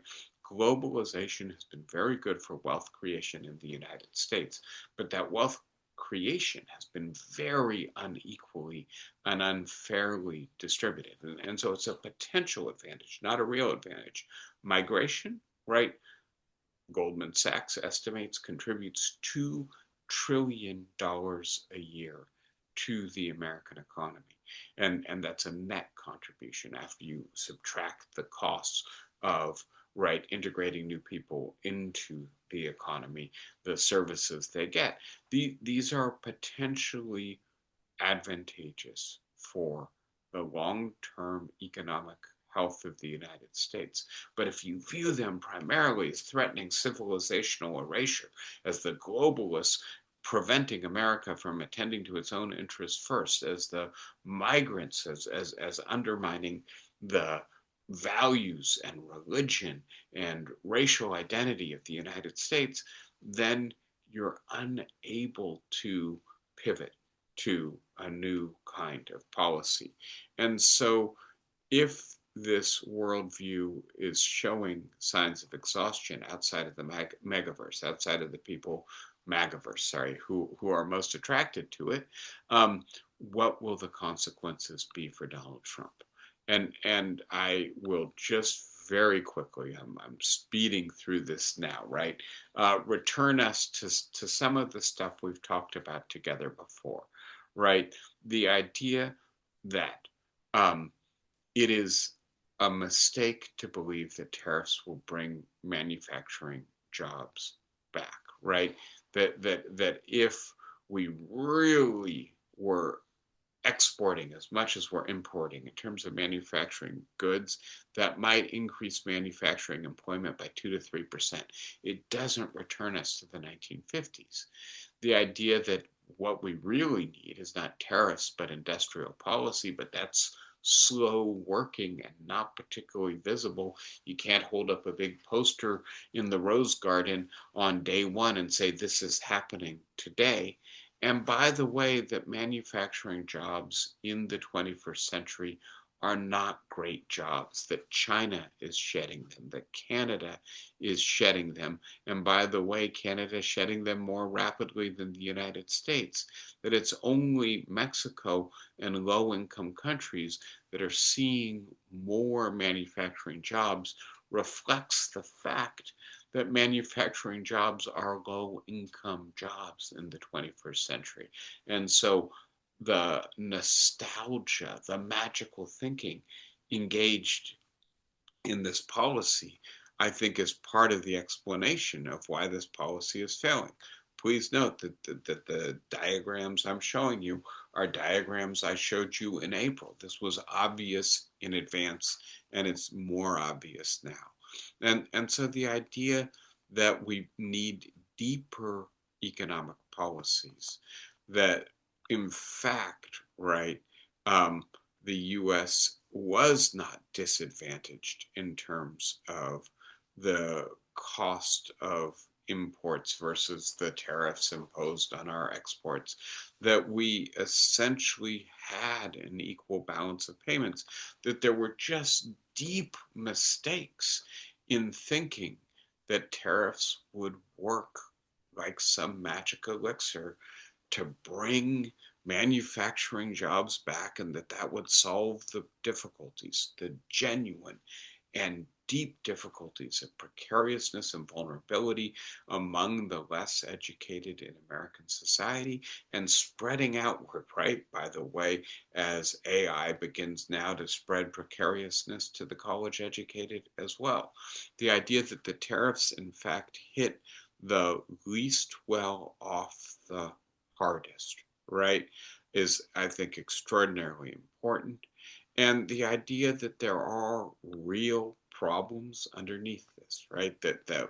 Globalization has been very good for wealth creation in the United States, but that wealth creation has been very unequally and unfairly distributed. And so it's a potential advantage, not a real advantage. Migration, right? Goldman Sachs estimates contributes $2 trillion a year to the American economy. And that's a net contribution after you subtract the costs of, right, integrating new people into the economy, the services they get. These are potentially advantageous for the long-term economic health of the United States. But if you view them primarily as threatening civilizational erasure, as the globalists preventing America from attending to its own interests first, as the migrants, as undermining the values and religion and racial identity of the United States, then you're unable to pivot to a new kind of policy. And so if this worldview is showing signs of exhaustion outside of the megaverse, outside of the people magaverse, sorry, who are most attracted to it, what will the consequences be for Donald Trump? And I will just very quickly. I'm speeding through this now, right? Return us to some of the stuff we've talked about together before, right? The idea that it is a mistake to believe that tariffs will bring manufacturing jobs back, right? That if we really were exporting as much as we're importing in terms of manufacturing goods, that might increase manufacturing employment by 2 to 3%. It doesn't return us to the 1950s. The idea that what we really need is not tariffs but industrial policy, but that's slow working and not particularly visible. You can't hold up a big poster in the Rose Garden on day one and say this is happening today. And by the way, that manufacturing jobs in the 21st century are not great jobs, that China is shedding them, that Canada is shedding them. And by the way, Canada is shedding them more rapidly than the United States, that it's only Mexico and low income countries that are seeing more manufacturing jobs reflects the fact that manufacturing jobs are low income jobs in the 21st century. And so the nostalgia, the magical thinking engaged in this policy, I think is part of the explanation of why this policy is failing. Please note that the diagrams I'm showing you are diagrams I showed you in April. This was obvious in advance, and it's more obvious now. And so the idea that we need deeper economic policies, that in fact, right, the US was not disadvantaged in terms of the cost of imports versus the tariffs imposed on our exports, that we essentially had an equal balance of payments, that there were just deep mistakes in thinking that tariffs would work like some magic elixir to bring manufacturing jobs back, and that would solve the difficulties, the genuine and deep difficulties of precariousness and vulnerability among the less educated in American society, and spreading outward, right? By the way, as AI begins now to spread precariousness to the college educated as well. The idea that the tariffs, in fact, hit the least well off the hardest, right, is, I think, extraordinarily important. And the idea that there are real problems underneath this, right, that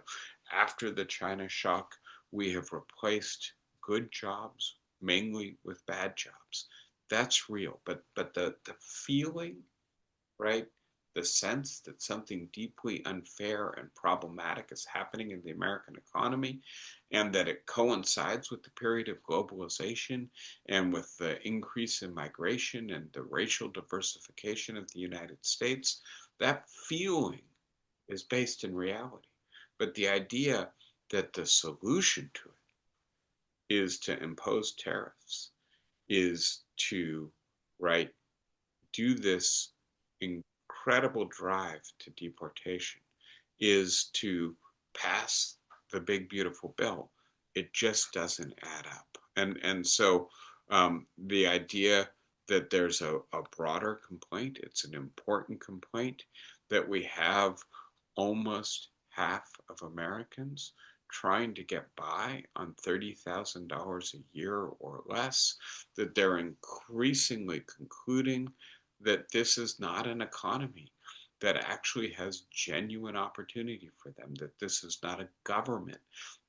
after the China shock, we have replaced good jobs mainly with bad jobs. That's real. But the feeling, right? The sense that something deeply unfair and problematic is happening in the American economy, and that it coincides with the period of globalization and with the increase in migration and the racial diversification of the United States, that feeling is based in reality. But the idea that the solution to it is to impose tariffs, is to, right, do this incredible drive to deportation, is to pass the big beautiful bill. It just doesn't add up. And so the idea that there's a broader complaint, it's an important complaint, that we have almost half of Americans trying to get by on $30,000 a year or less, that they're increasingly concluding that this is not an economy that actually has genuine opportunity for them, that this is not a government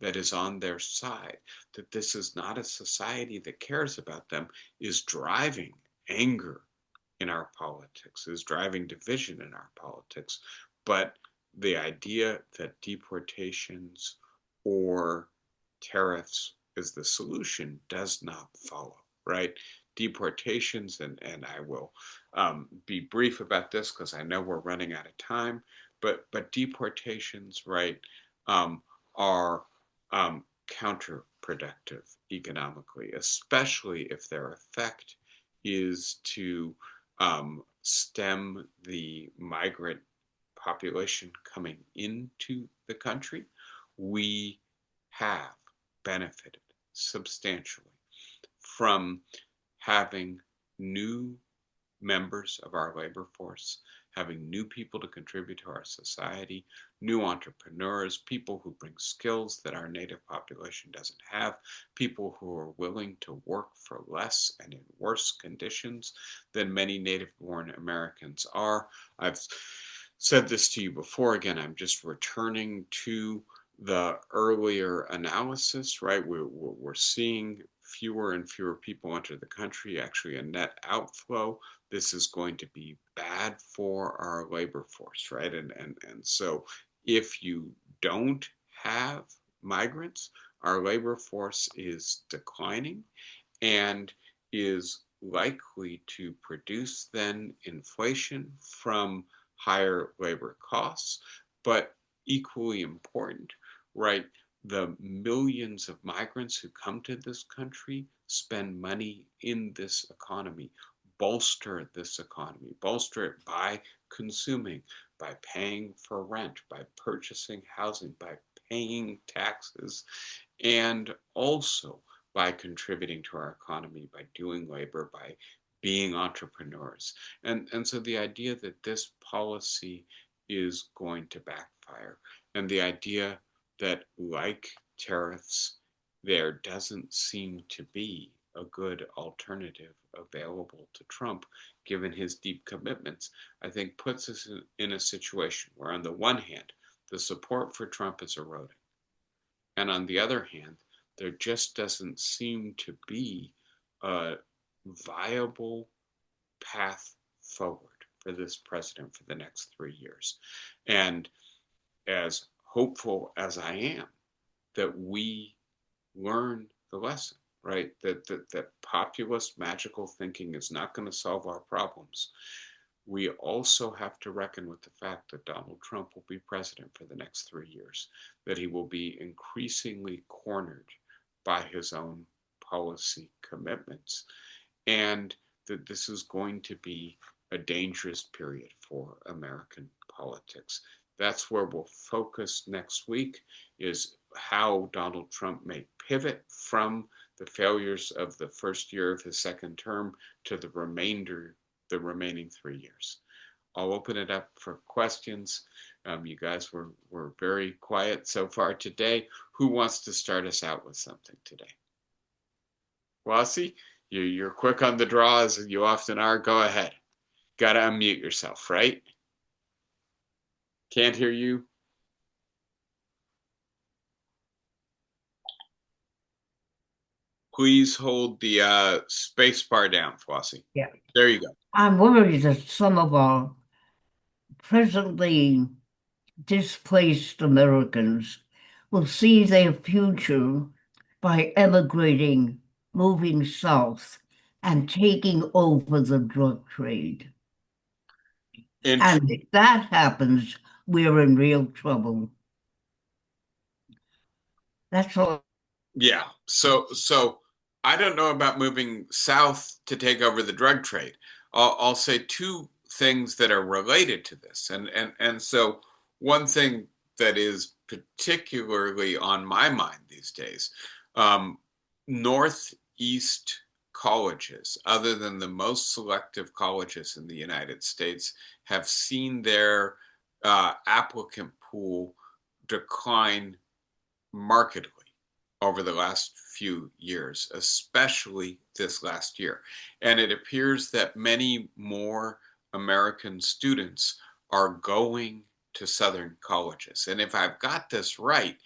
that is on their side, that this is not a society that cares about them, is driving anger in our politics, is driving division in our politics. But the idea that deportations or tariffs is the solution does not follow, right? Deportations, and I will be brief about this because I know we're running out of time, but deportations, right, are counterproductive economically, especially if their effect is to stem the migrant population coming into the country, we have benefited substantially from having new members of our labor force, having new people to contribute to our society, new entrepreneurs, people who bring skills that our native population doesn't have, people who are willing to work for less and in worse conditions than many native-born Americans are. I've said this to you before. Again, I'm just returning to the earlier analysis, right? We're seeing fewer and fewer people enter the country, actually a net outflow. This is going to be bad for our labor force, right? And so if you don't have migrants, our labor force is declining and is likely to produce then inflation from higher labor costs. But equally important, right? The millions of migrants who come to this country spend money in this economy, bolster this economy, bolster it by consuming, by paying for rent, by purchasing housing, by paying taxes, and also by contributing to our economy, by doing labor, by being entrepreneurs. And so the idea that this policy is going to backfire, and the idea that, like tariffs, there doesn't seem to be a good alternative available to Trump, given his deep commitments, I think puts us in a situation where, on the one hand, the support for Trump is eroding. And on the other hand, there just doesn't seem to be a viable path forward for this president for the next 3 years. And as hopeful as I am that we learn the lesson, right? That populist magical thinking is not going to solve our problems. We also have to reckon with the fact that Donald Trump will be president for the next 3 years, that he will be increasingly cornered by his own policy commitments, and that this is going to be a dangerous period for American politics. That's where we'll focus next week, is how Donald Trump may pivot from the failures of the first year of his second term to the remaining 3 years. I'll open it up for questions. You guys were very quiet so far today. Who wants to start us out with something today? Flossie, you're quick on the draw as you often are. Go ahead. Got to unmute yourself, right? Can't hear you. Please hold the space bar down, Flossie. Yeah. There you go. I'm worried that some of our presently displaced Americans will see their future by emigrating, moving south, and taking over the drug trade. And if that happens, we're in real trouble. That's all. Yeah. So I don't know about moving south to take over the drug trade. I'll say two things that are related to this. And so one thing that is particularly on my mind these days, Northeast colleges, other than the most selective colleges in the United States, have seen their applicant pool decline markedly over the last few years, especially this last year. And it appears that many more American students are going to Southern colleges. And if I've got this right,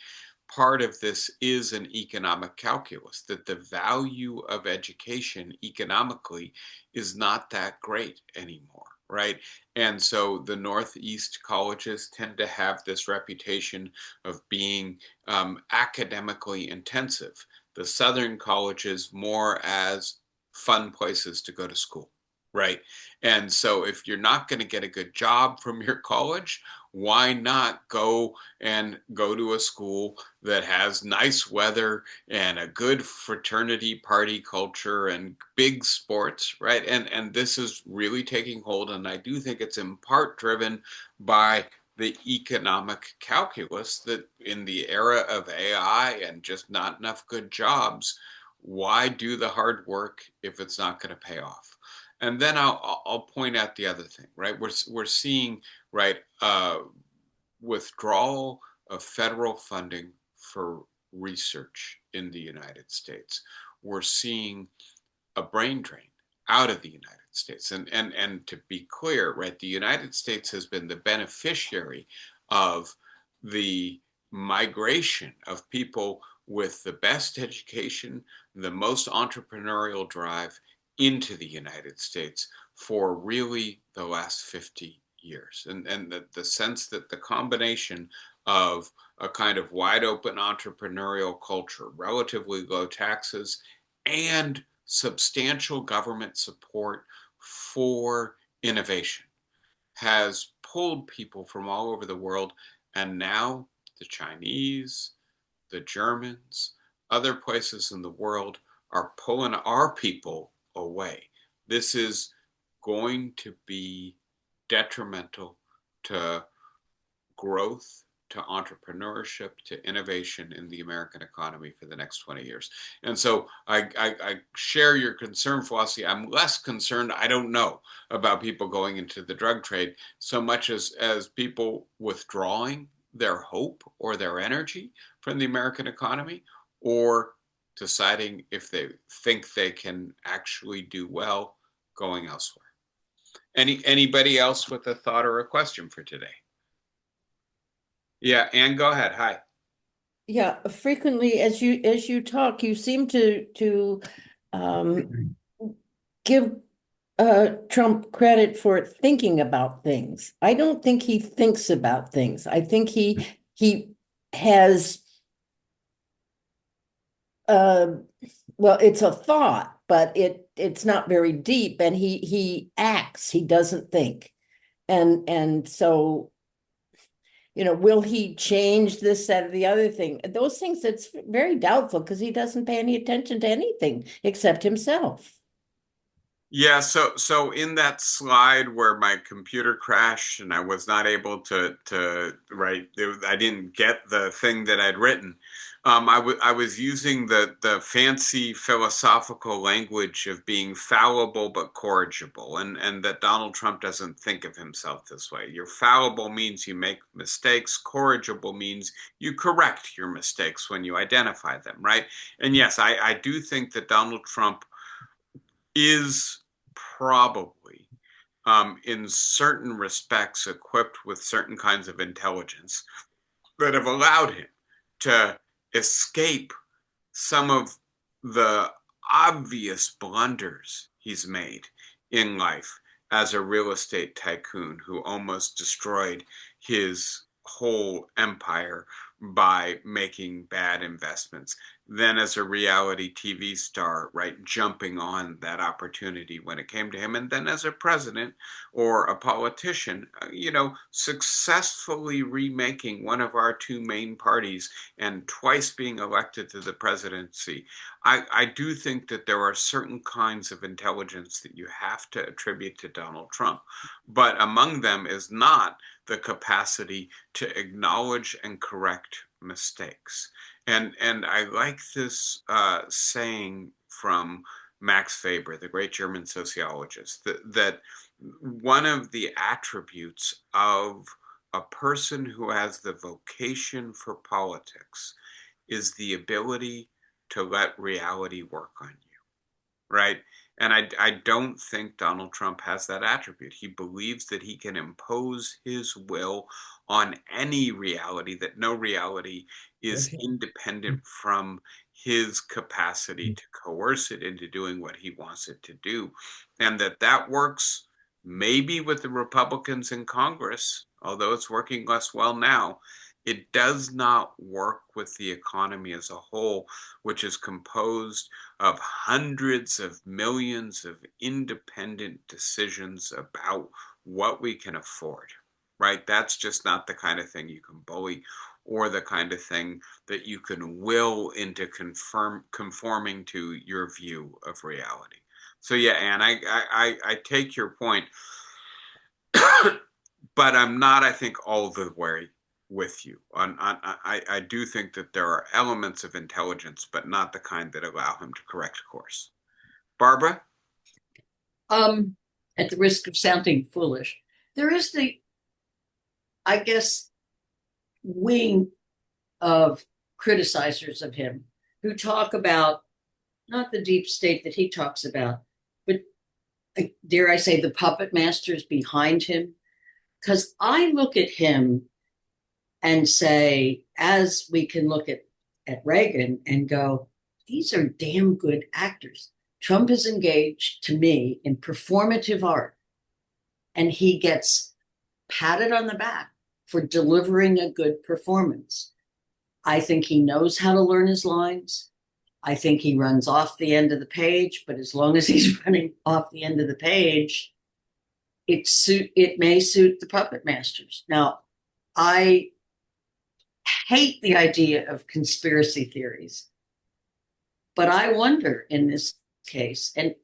part of this is an economic calculus, that the value of education economically is not that great anymore, right? And so the Northeast colleges tend to have this reputation of being academically intensive. The Southern colleges more as fun places to go to school, right? And so if you're not going to get a good job from your college, why not go to a school that has nice weather and a good fraternity party culture and big sports, right? And this is really taking hold, and I do think it's in part driven by the economic calculus that in the era of AI and just not enough good jobs, why do the hard work if it's not going to pay off? And then I'll point out the other thing, right? We're seeing, right, withdrawal of federal funding for research in the United States. We're seeing a brain drain out of the United States. And to be clear, right, the United States has been the beneficiary of the migration of people with the best education, the most entrepreneurial drive into the United States for really the last 50 years. And the sense that the combination of a kind of wide open entrepreneurial culture, relatively low taxes, and substantial government support for innovation has pulled people from all over the world. And now the Chinese, the Germans, other places in the world are pulling our people away. This is going to be detrimental to growth, to entrepreneurship, to innovation in the American economy for the next 20 years. And so I share your concern, Flossie. I'm less concerned, I don't know, about people going into the drug trade so much as people withdrawing their hope or their energy from the American economy, or deciding if they think they can actually do well going elsewhere. Anybody else with a thought or a question for today? Yeah, Anne, go ahead. Hi. Yeah, frequently as you talk, you seem to give Trump credit for thinking about things. I don't think he thinks about things. I think he has well, it's a thought, but it's not very deep, and he acts, he doesn't think. And so will he change this, that, or the other thing? Those things, it's very doubtful because he doesn't pay any attention to anything except himself. Yeah, so in that slide where my computer crashed and I was not able to write, I didn't get the thing that I'd written. I was using the fancy philosophical language of being fallible but corrigible, and that Donald Trump doesn't think of himself this way. You're fallible means you make mistakes. Corrigible means you correct your mistakes when you identify them, right? And yes, I do think that Donald Trump is probably, in certain respects, equipped with certain kinds of intelligence that have allowed him to escape some of the obvious blunders he's made in life as a real estate tycoon who almost destroyed his whole empire by making bad investments. Then, as a reality TV star, right, jumping on that opportunity when it came to him. And then, as a president or a politician, successfully remaking one of our two main parties and twice being elected to the presidency. I do think that there are certain kinds of intelligence that you have to attribute to Donald Trump. But among them is not the capacity to acknowledge and correct mistakes. And I like this saying from Max Weber, the great German sociologist, that one of the attributes of a person who has the vocation for politics is the ability to let reality work on you, right? And I don't think Donald Trump has that attribute. He believes that he can impose his will on any reality, that no reality is independent from his capacity to coerce it into doing what he wants it to do. And that works maybe with the Republicans in Congress, although it's working less well now. It does not work with the economy as a whole, which is composed of hundreds of millions of independent decisions about what we can afford, right? That's just not the kind of thing you can bully or the kind of thing that you can will into conforming to your view of reality. So yeah, Anne, I take your point. but I'm not, I think, all the way with you. I do think that there are elements of intelligence, but not the kind that allow him to correct course. Barbara? Um, at the risk of sounding foolish, there is I guess, wing of criticizers of him who talk about not the deep state that he talks about, but dare I say, the puppet masters behind him. Because I look at him and say, as we can look at Reagan and go, these are damn good actors. Trump is engaged, to me, in performative art, and he gets patted on the back for delivering a good performance. I think he knows how to learn his lines. I think he runs off the end of the page, but as long as he's running off the end of the page, it may suit the puppet masters. Now, I hate the idea of conspiracy theories, but I wonder in this case, and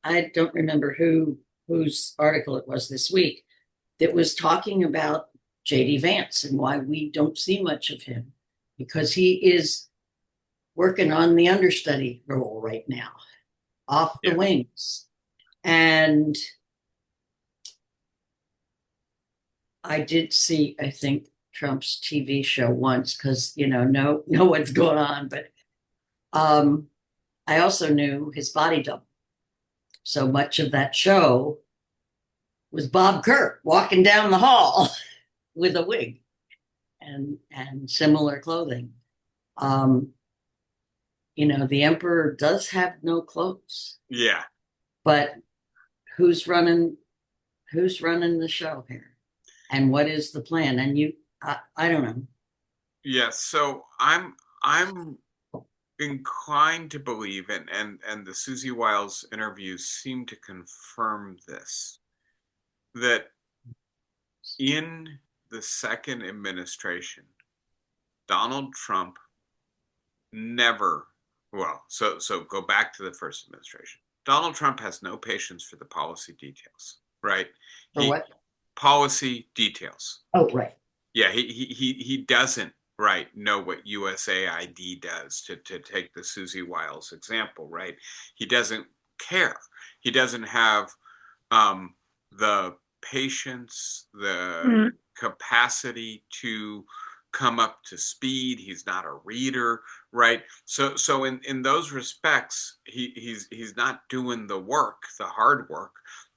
I don't remember whose article it was this week that was talking about JD Vance and why we don't see much of him, because he is working on the understudy role right now, off the wings. And I did see, I think, Trump's TV show once because, know what's going on. But I also knew his body double. So much of that show was Bob Kirk walking down the hall with a wig and similar clothing. The emperor does have no clothes. Yeah. But who's running the show here? And what is the plan? And I don't know. Yeah, so I'm inclined to believe, and the Susie Wiles interviews seem to confirm this, that in the second administration, Donald Trump never, so go back to the first administration. Donald Trump has no patience for the policy details, right? For what? Policy details. Oh, right. Yeah, he doesn't, right, know what USAID does, to take the Susie Wiles example, right? He doesn't care. He doesn't have the patience, the capacity to come up to speed. He's not a reader, right? So in those respects, he's not doing the work, the hard work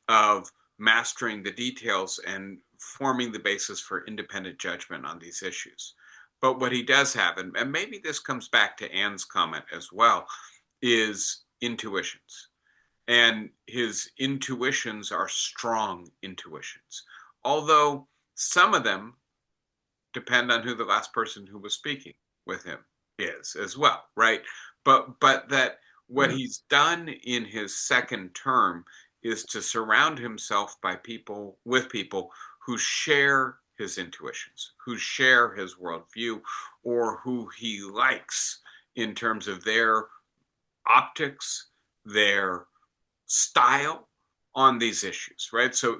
of mastering the details and forming the basis for independent judgment on these issues. But what he does have, and maybe this comes back to Anne's comment as well, is intuitions. And his intuitions are strong intuitions, although some of them depend on who the last person who was speaking with him is as well, right? But that what he's done in his second term is to surround himself with people who share his intuitions, who share his worldview, or who he likes in terms of their optics, their style on these issues, right? So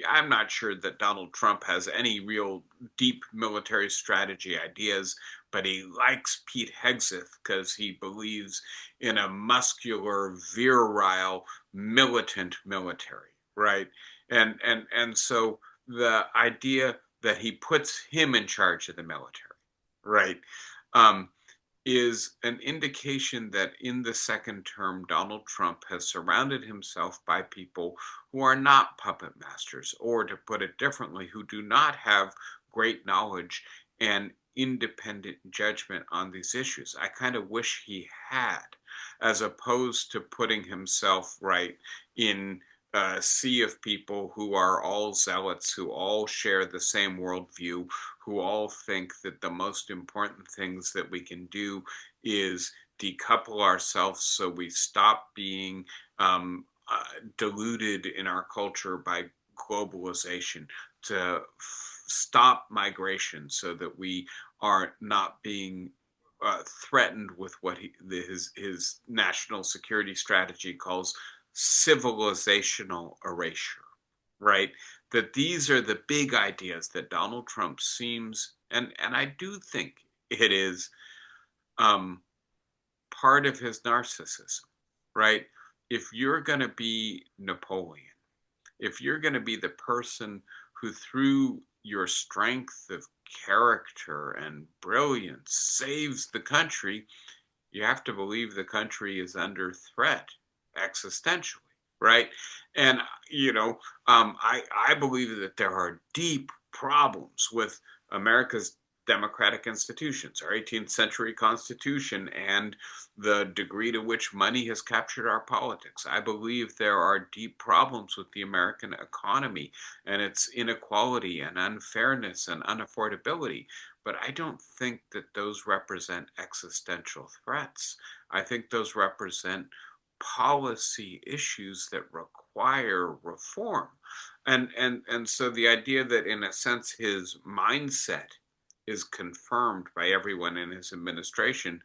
I'm not sure that Donald Trump has any real deep military strategy ideas, but he likes Pete Hegseth because he believes in a muscular, virile, militant military, right? And so the idea that he puts him in charge of the military, right, is an indication that in the second term, Donald Trump has surrounded himself by people who are not puppet masters, or to put it differently, who do not have great knowledge and independent judgment on these issues. I kind of wish he had, as opposed to putting himself right in a sea of people who are all zealots, who all share the same worldview, who all think that the most important things that we can do is decouple ourselves so we stop being deluded in our culture by globalization, to stop migration so that we are not being threatened with what his national security strategy calls civilizational erasure, right? That these are the big ideas that Donald Trump seems, and I do think it is part of his narcissism, right? If you're going to be Napoleon, if you're going to be the person who, through your strength of character and brilliance, saves the country, you have to believe the country is under threat existentially, right? And I believe that there are deep problems with America's democratic institutions, our 18th century Constitution, and the degree to which money has captured our politics. I believe there are deep problems with the American economy and its inequality and unfairness and unaffordability. But I don't think that those represent existential threats. I think those represent policy issues that require reform. And so the idea that, in a sense, his mindset is confirmed by everyone in his administration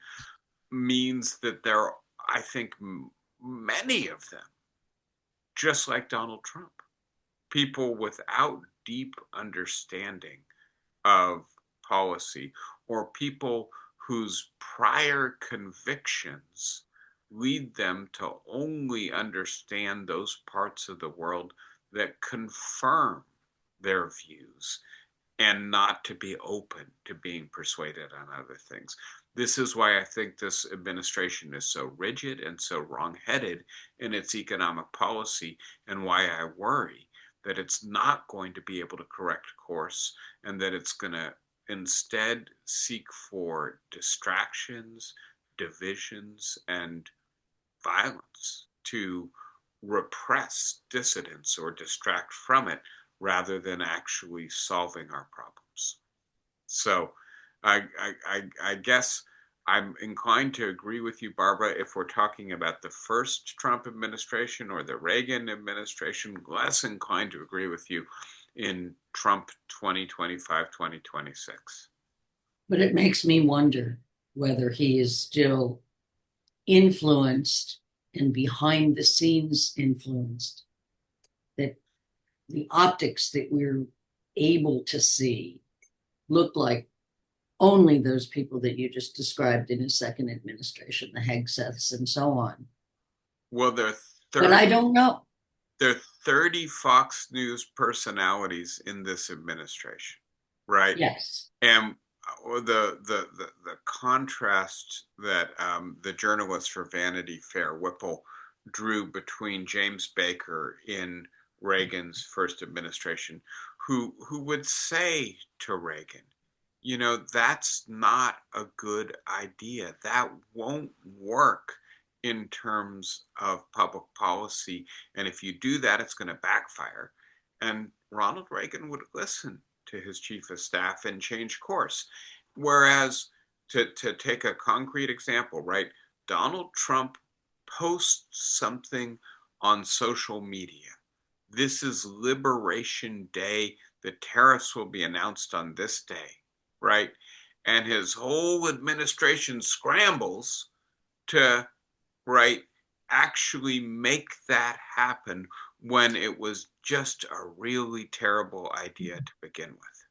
means that there are, I think, many of them, just like Donald Trump, people without deep understanding of policy, or people whose prior convictions lead them to only understand those parts of the world that confirm their views and not to be open to being persuaded on other things. This is why I think this administration is so rigid and so wrong-headed in its economic policy, and why I worry that it's not going to be able to correct course, and that it's going to instead seek for distractions, divisions, and violence to repress dissidents or distract from it, rather than actually solving our problems. So I guess I'm inclined to agree with you, Barbara, if we're talking about the first Trump administration or the Reagan administration, less inclined to agree with you in Trump 2025, 2026. But it makes me wonder whether he is still influenced and behind the scenes influenced, that the optics that we're able to see look like only those people that you just described in his second administration, the Hegseths and so on. Well, but I don't know. There are 30 Fox News personalities in this administration, right? Yes. And the contrast that the journalist for Vanity Fair, Whipple, drew between James Baker in Reagan's first administration, who would say to Reagan, that's not a good idea. That won't work in terms of public policy. And if you do that, it's going to backfire. And Ronald Reagan would listen to his chief of staff and change course. Whereas, to take a concrete example, right, Donald Trump posts something on social media. This is Liberation Day. The tariffs will be announced on this day, right? And his whole administration scrambles to, right, actually make that happen when it was just a really terrible idea to begin with,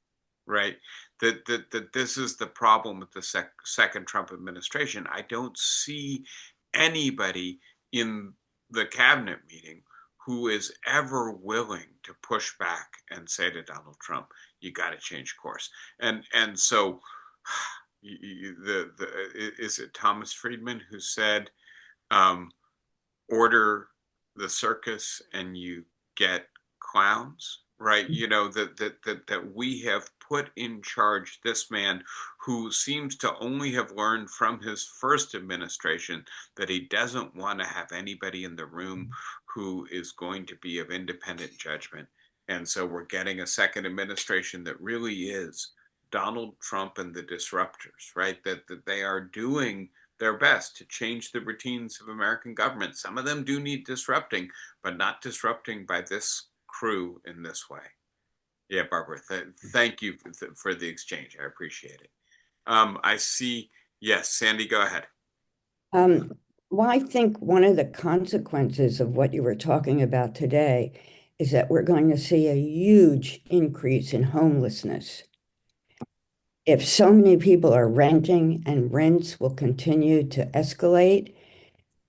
right? That this is the problem with the second Trump administration. I don't see anybody in the cabinet meeting who is ever willing to push back and say to Donald Trump, you got to change course. And so is it Thomas Friedman who said, order the circus and you get clowns, right? That we have put in charge this man who seems to only have learned from his first administration that he doesn't want to have anybody in the room who is going to be of independent judgment. And so we're getting a second administration that really is Donald Trump and the disruptors, right? That they are doing their best to change the routines of American government. Some of them do need disrupting, but not disrupting by this crew in this way. Yeah, Barbara, thank you for the exchange. I appreciate it. I see, yes, Sandy, go ahead. Well, I think one of the consequences of what you were talking about today is that we're going to see a huge increase in homelessness. If so many people are renting and rents will continue to escalate,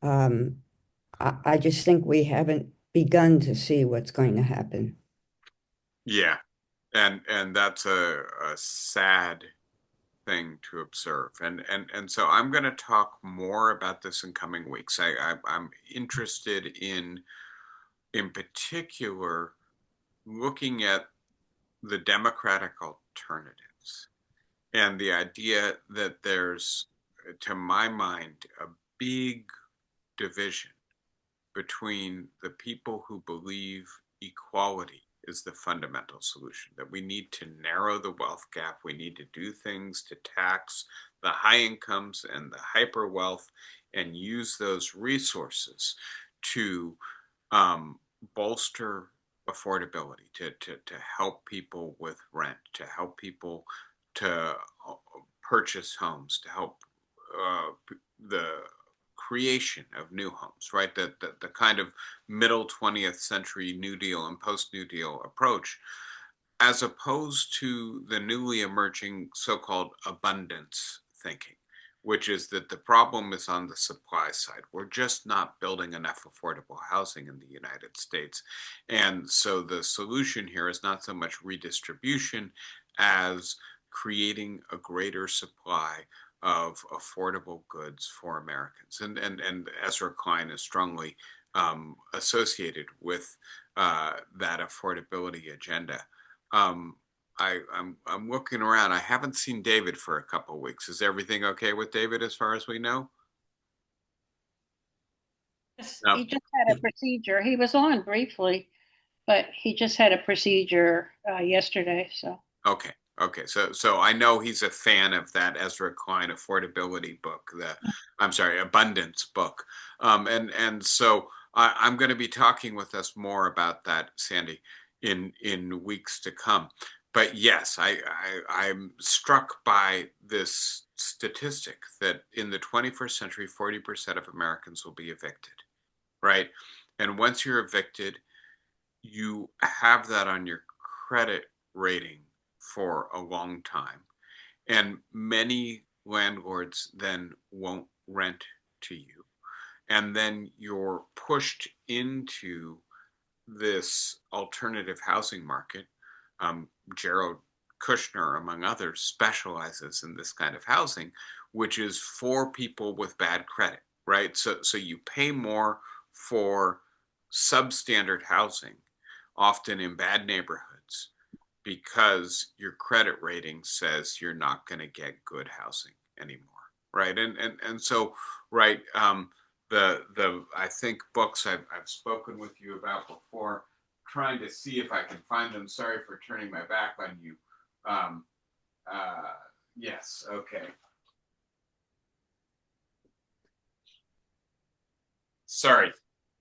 I just think we haven't begun to see what's going to happen. Yeah, and that's a sad thing to observe. And so I'm going to talk more about this in coming weeks. I'm interested in particular looking at the democratic alternatives and the idea that there's, to my mind, a big division between the people who believe equality is the fundamental solution, that we need to narrow the wealth gap. We need to do things to tax the high incomes and the hyper wealth and use those resources to bolster affordability, to help people with rent, to help people to purchase homes, to help the creation of new homes, right? The kind of middle 20th century New Deal and post New Deal approach, as opposed to the newly emerging so-called abundance thinking, which is that the problem is on the supply side. We're just not building enough affordable housing in the United States. And so the solution here is not so much redistribution as creating a greater supply of affordable goods for Americans. And Ezra Klein is strongly associated with that affordability agenda. I'm looking around. I haven't seen David for a couple of weeks. Is everything okay with David as far as we know? No. He just had a procedure. He was on briefly, but he just had a procedure yesterday. So Okay. Okay. So I know he's a fan of that Ezra Klein affordability book, abundance book. And so I'm going to be talking with us more about that, Sandy, in weeks to come. But yes, I'm struck by this statistic that in the 21st century, 40% of Americans will be evicted, right? And once you're evicted, you have that on your credit rating for a long time. And many landlords then won't rent to you. And then you're pushed into this alternative housing market. Jared Kushner, among others, specializes in this kind of housing, which is for people with bad credit, right? So you pay more for substandard housing, often in bad neighborhoods, because your credit rating says you're not going to get good housing anymore, right? And so, right, the I think books I've spoken with you about before, trying to see if I can find them. Sorry for turning my back on you. Um, yes, okay. Sorry,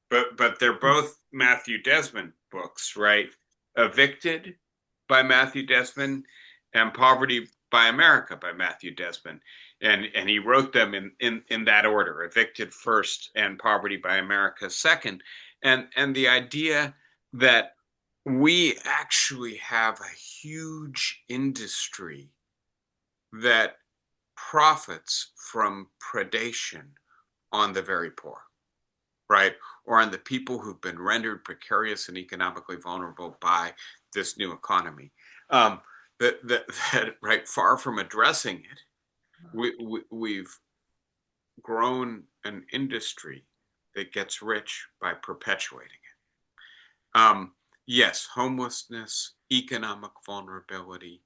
but they're both Matthew Desmond books, right? Evicted by Matthew Desmond and Poverty by America by Matthew Desmond. And he wrote them in that order: Evicted first and Poverty by America second. And the idea that we actually have a huge industry that profits from predation on the very poor, right? Or on the people who've been rendered precarious and economically vulnerable by this new economy. That right, far from addressing it, we've grown an industry that gets rich by perpetuating it. Yes, homelessness, economic vulnerability,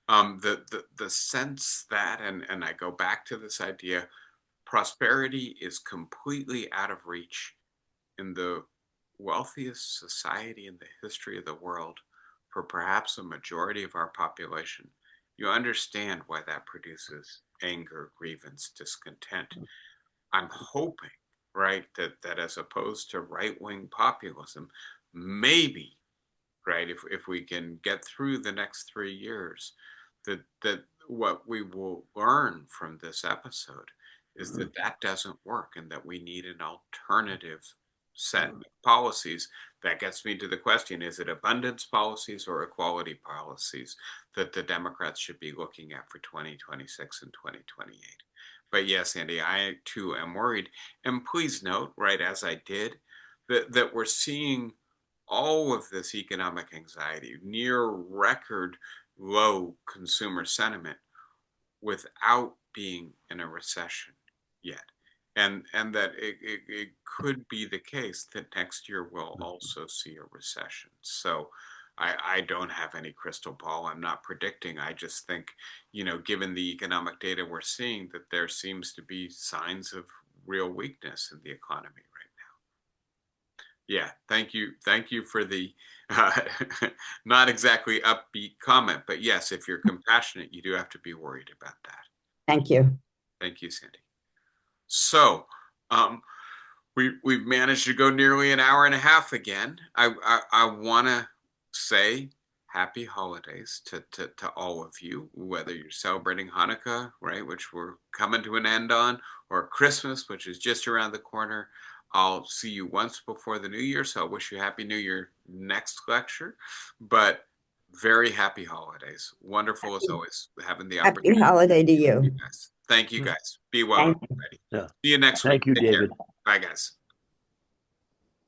the sense that, and I go back to this idea, prosperity is completely out of reach in the wealthiest society in the history of the world for perhaps a majority of our population. You understand why that produces anger, grievance, discontent. I'm hoping, right, that as opposed to right-wing populism, maybe, right, if we can get through the next 3 years, that what we will learn from this episode is that doesn't work, and that we need an alternative set of policies that gets me to the question, is it abundance policies or equality policies that the Democrats should be looking at for 2026 and 2028? But yes, Andy, I too am worried. And please note, right, as I did, that we're seeing all of this economic anxiety, near record low consumer sentiment, without being in a recession yet. And that it could be the case that next year we'll also see a recession. So I don't have any crystal ball. I'm not predicting. I just think, given the economic data we're seeing, that there seems to be signs of real weakness in the economy right now. Yeah, thank you. Thank you for the not exactly upbeat comment, but yes, if you're compassionate, you do have to be worried about that. Thank you. Thank you, Sandy. So, we've managed to go nearly an hour and a half again. I want to say happy holidays to all of you, whether you're celebrating Hanukkah, right, which we're coming to an end on, or Christmas, which is just around the corner. I'll see you once before the new year, so I wish you happy new year next lecture. But very happy holidays. Wonderful as always having the Happy opportunity. holiday to you. Thank you guys. Be well, Thank everybody. Yeah. See you next week. Thank you, Take care. David. Bye, guys.